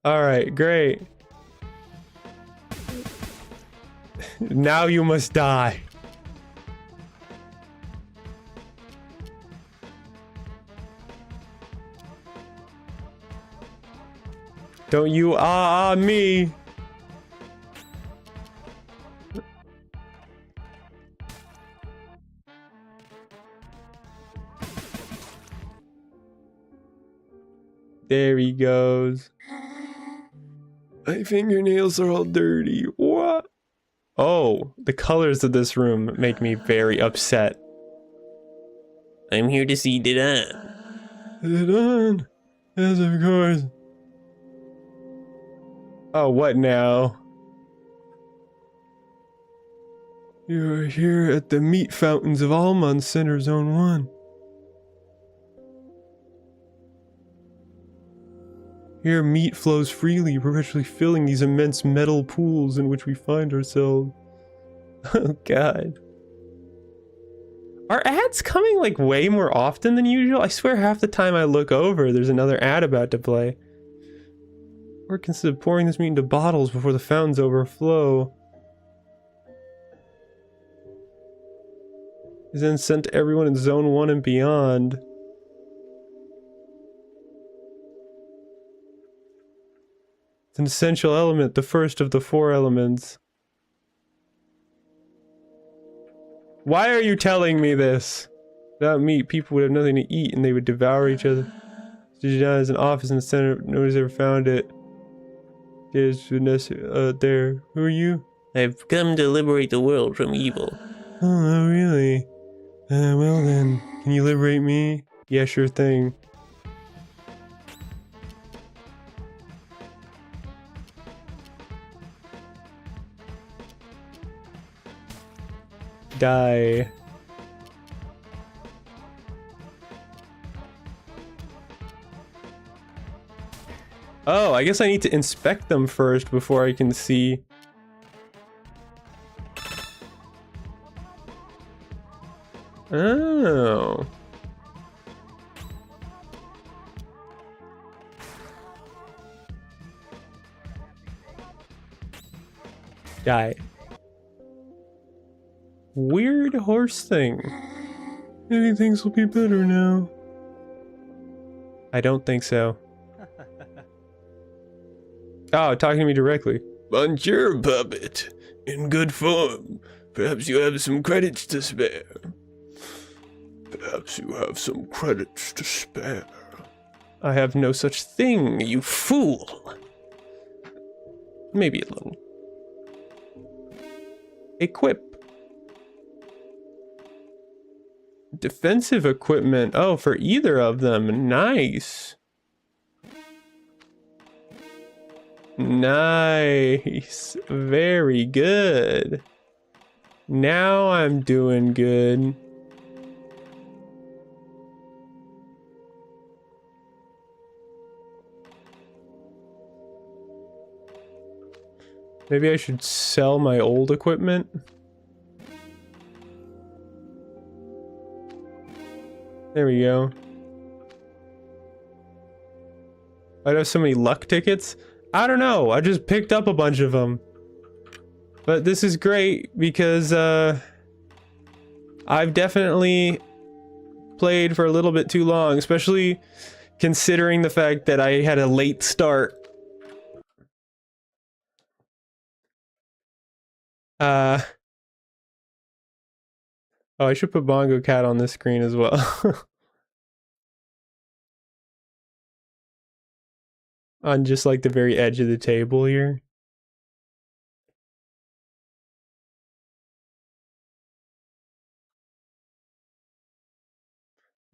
Alright, great. Now you must die. Don't you me. There he goes. My fingernails are all dirty. What? Oh, the colors of this room make me very upset. I'm here to see Didan. Didan? Yes, of course. Oh, what now? You are here at the meat fountains of Almond Center Zone 1. Here meat flows freely, perpetually filling these immense metal pools in which we find ourselves. Oh god. Are ads coming like way more often than usual? I swear half the time I look over, there's another ad about to play. Or consider pouring this meat into bottles before the fountains overflow. Is then sent to everyone in Zone 1 and beyond. It's an essential element, the first of the 4 elements. Why are you telling me this? Without meat, people would have nothing to eat and they would devour each other. Stood down as an office in the center, nobody's ever found it. There's Vanessa, there. Who are you? I've come to liberate the world from evil. Oh, really? Well then, can you liberate me? Yeah, sure thing. Die. Oh, I guess I need to inspect them first before I can see. Oh. Die. Weird horse thing. Maybe things will be better now. I don't think so. Oh, talking to me directly. Bonjour, Poppet. In good form. Perhaps you have some credits to spare. Perhaps you have some credits to spare. I have no such thing, you fool. Maybe a little. Equip. Defensive equipment. Oh, for either of them. Nice. Nice. Very good. Now I'm doing good. Maybe I should sell my old equipment. There we go. I'd have so many luck tickets. I don't know. I just picked up a bunch of them. But this is great because I've definitely played for a little bit too long, especially considering the fact that I had a late start. Oh, I should put Bongo Cat on this screen as well. On just like the very edge of the table here.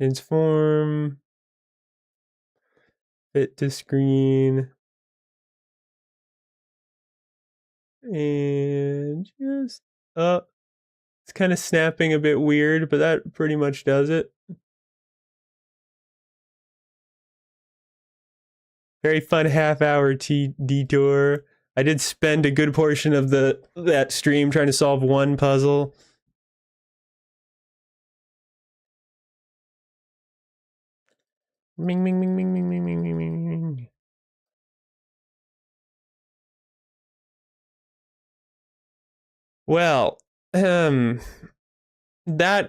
Transform. Fit to screen. And just up. It's kind of snapping a bit weird, but that pretty much does it. Very fun half-hour detour. I did spend a good portion of that stream trying to solve one puzzle. Ming, ming, ming, ming, ming, ming, ming, ming, ming, ming. Well, that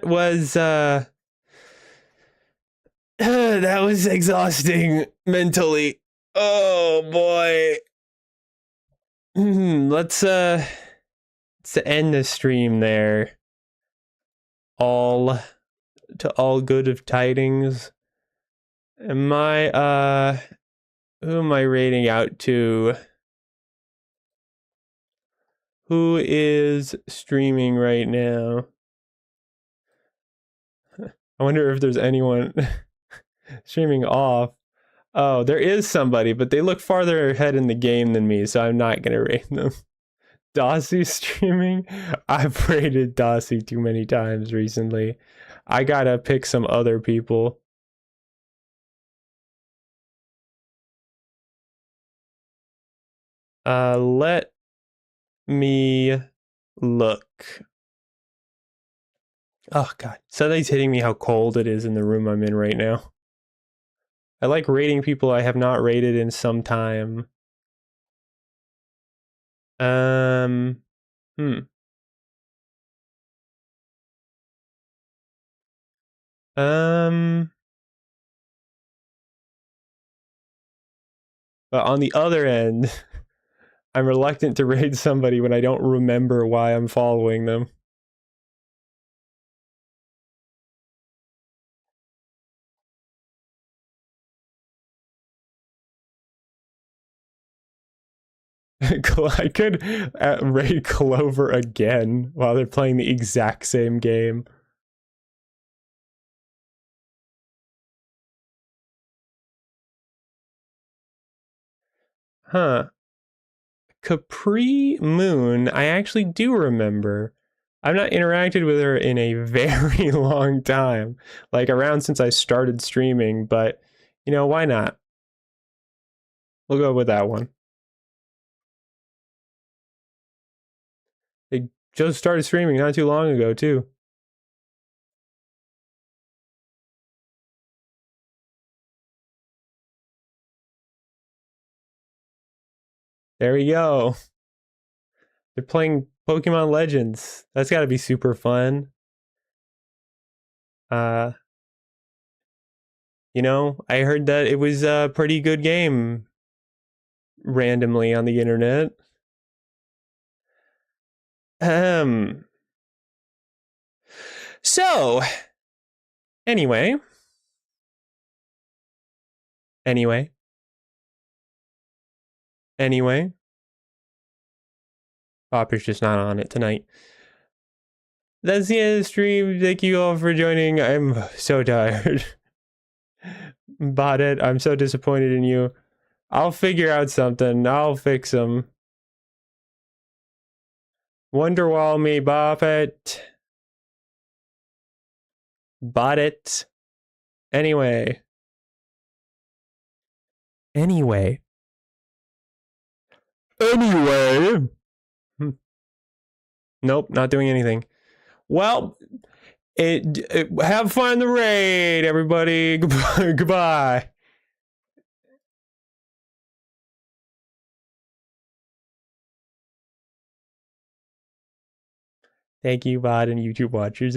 was that was exhausting mentally. Oh boy. Let's end the stream there. All good of tidings. Am I who am I rating out to? Who is streaming right now? I wonder if there's anyone streaming off. Oh, there is somebody, but they look farther ahead in the game than me, so I'm not gonna rate them. Dossie streaming? I've rated Dossie too many times recently. I gotta pick some other people. Let me look. Oh god, something's hitting me how cold it is in the room I'm in right now. I like rating people I have not rated in some time. Hmm. But on the other end, I'm reluctant to raid somebody when I don't remember why I'm following them. I could raid Clover again while they're playing the exact same game. Huh. Capri Moon, I actually do remember. I've not interacted with her in a very long time, like around since I started streaming, but you know, why not? We'll go with that one. They just started streaming not too long ago, too. There we go. They're playing Pokemon Legends. That's got to be super fun. Uh, you know, I heard that it was a pretty good game randomly on the internet. So, anyway. Anyway. Popper's just not on it tonight. That's the end of the stream. Thank you all for joining. I'm so tired. Bought it. I'm so disappointed in you. I'll figure out something. I'll fix them. Wonderwall me, Poppet. Bought it. Anyway. Anyway. Nope, not doing anything. Well, have fun in the raid, everybody. Goodbye. Thank you, bot and YouTube watchers.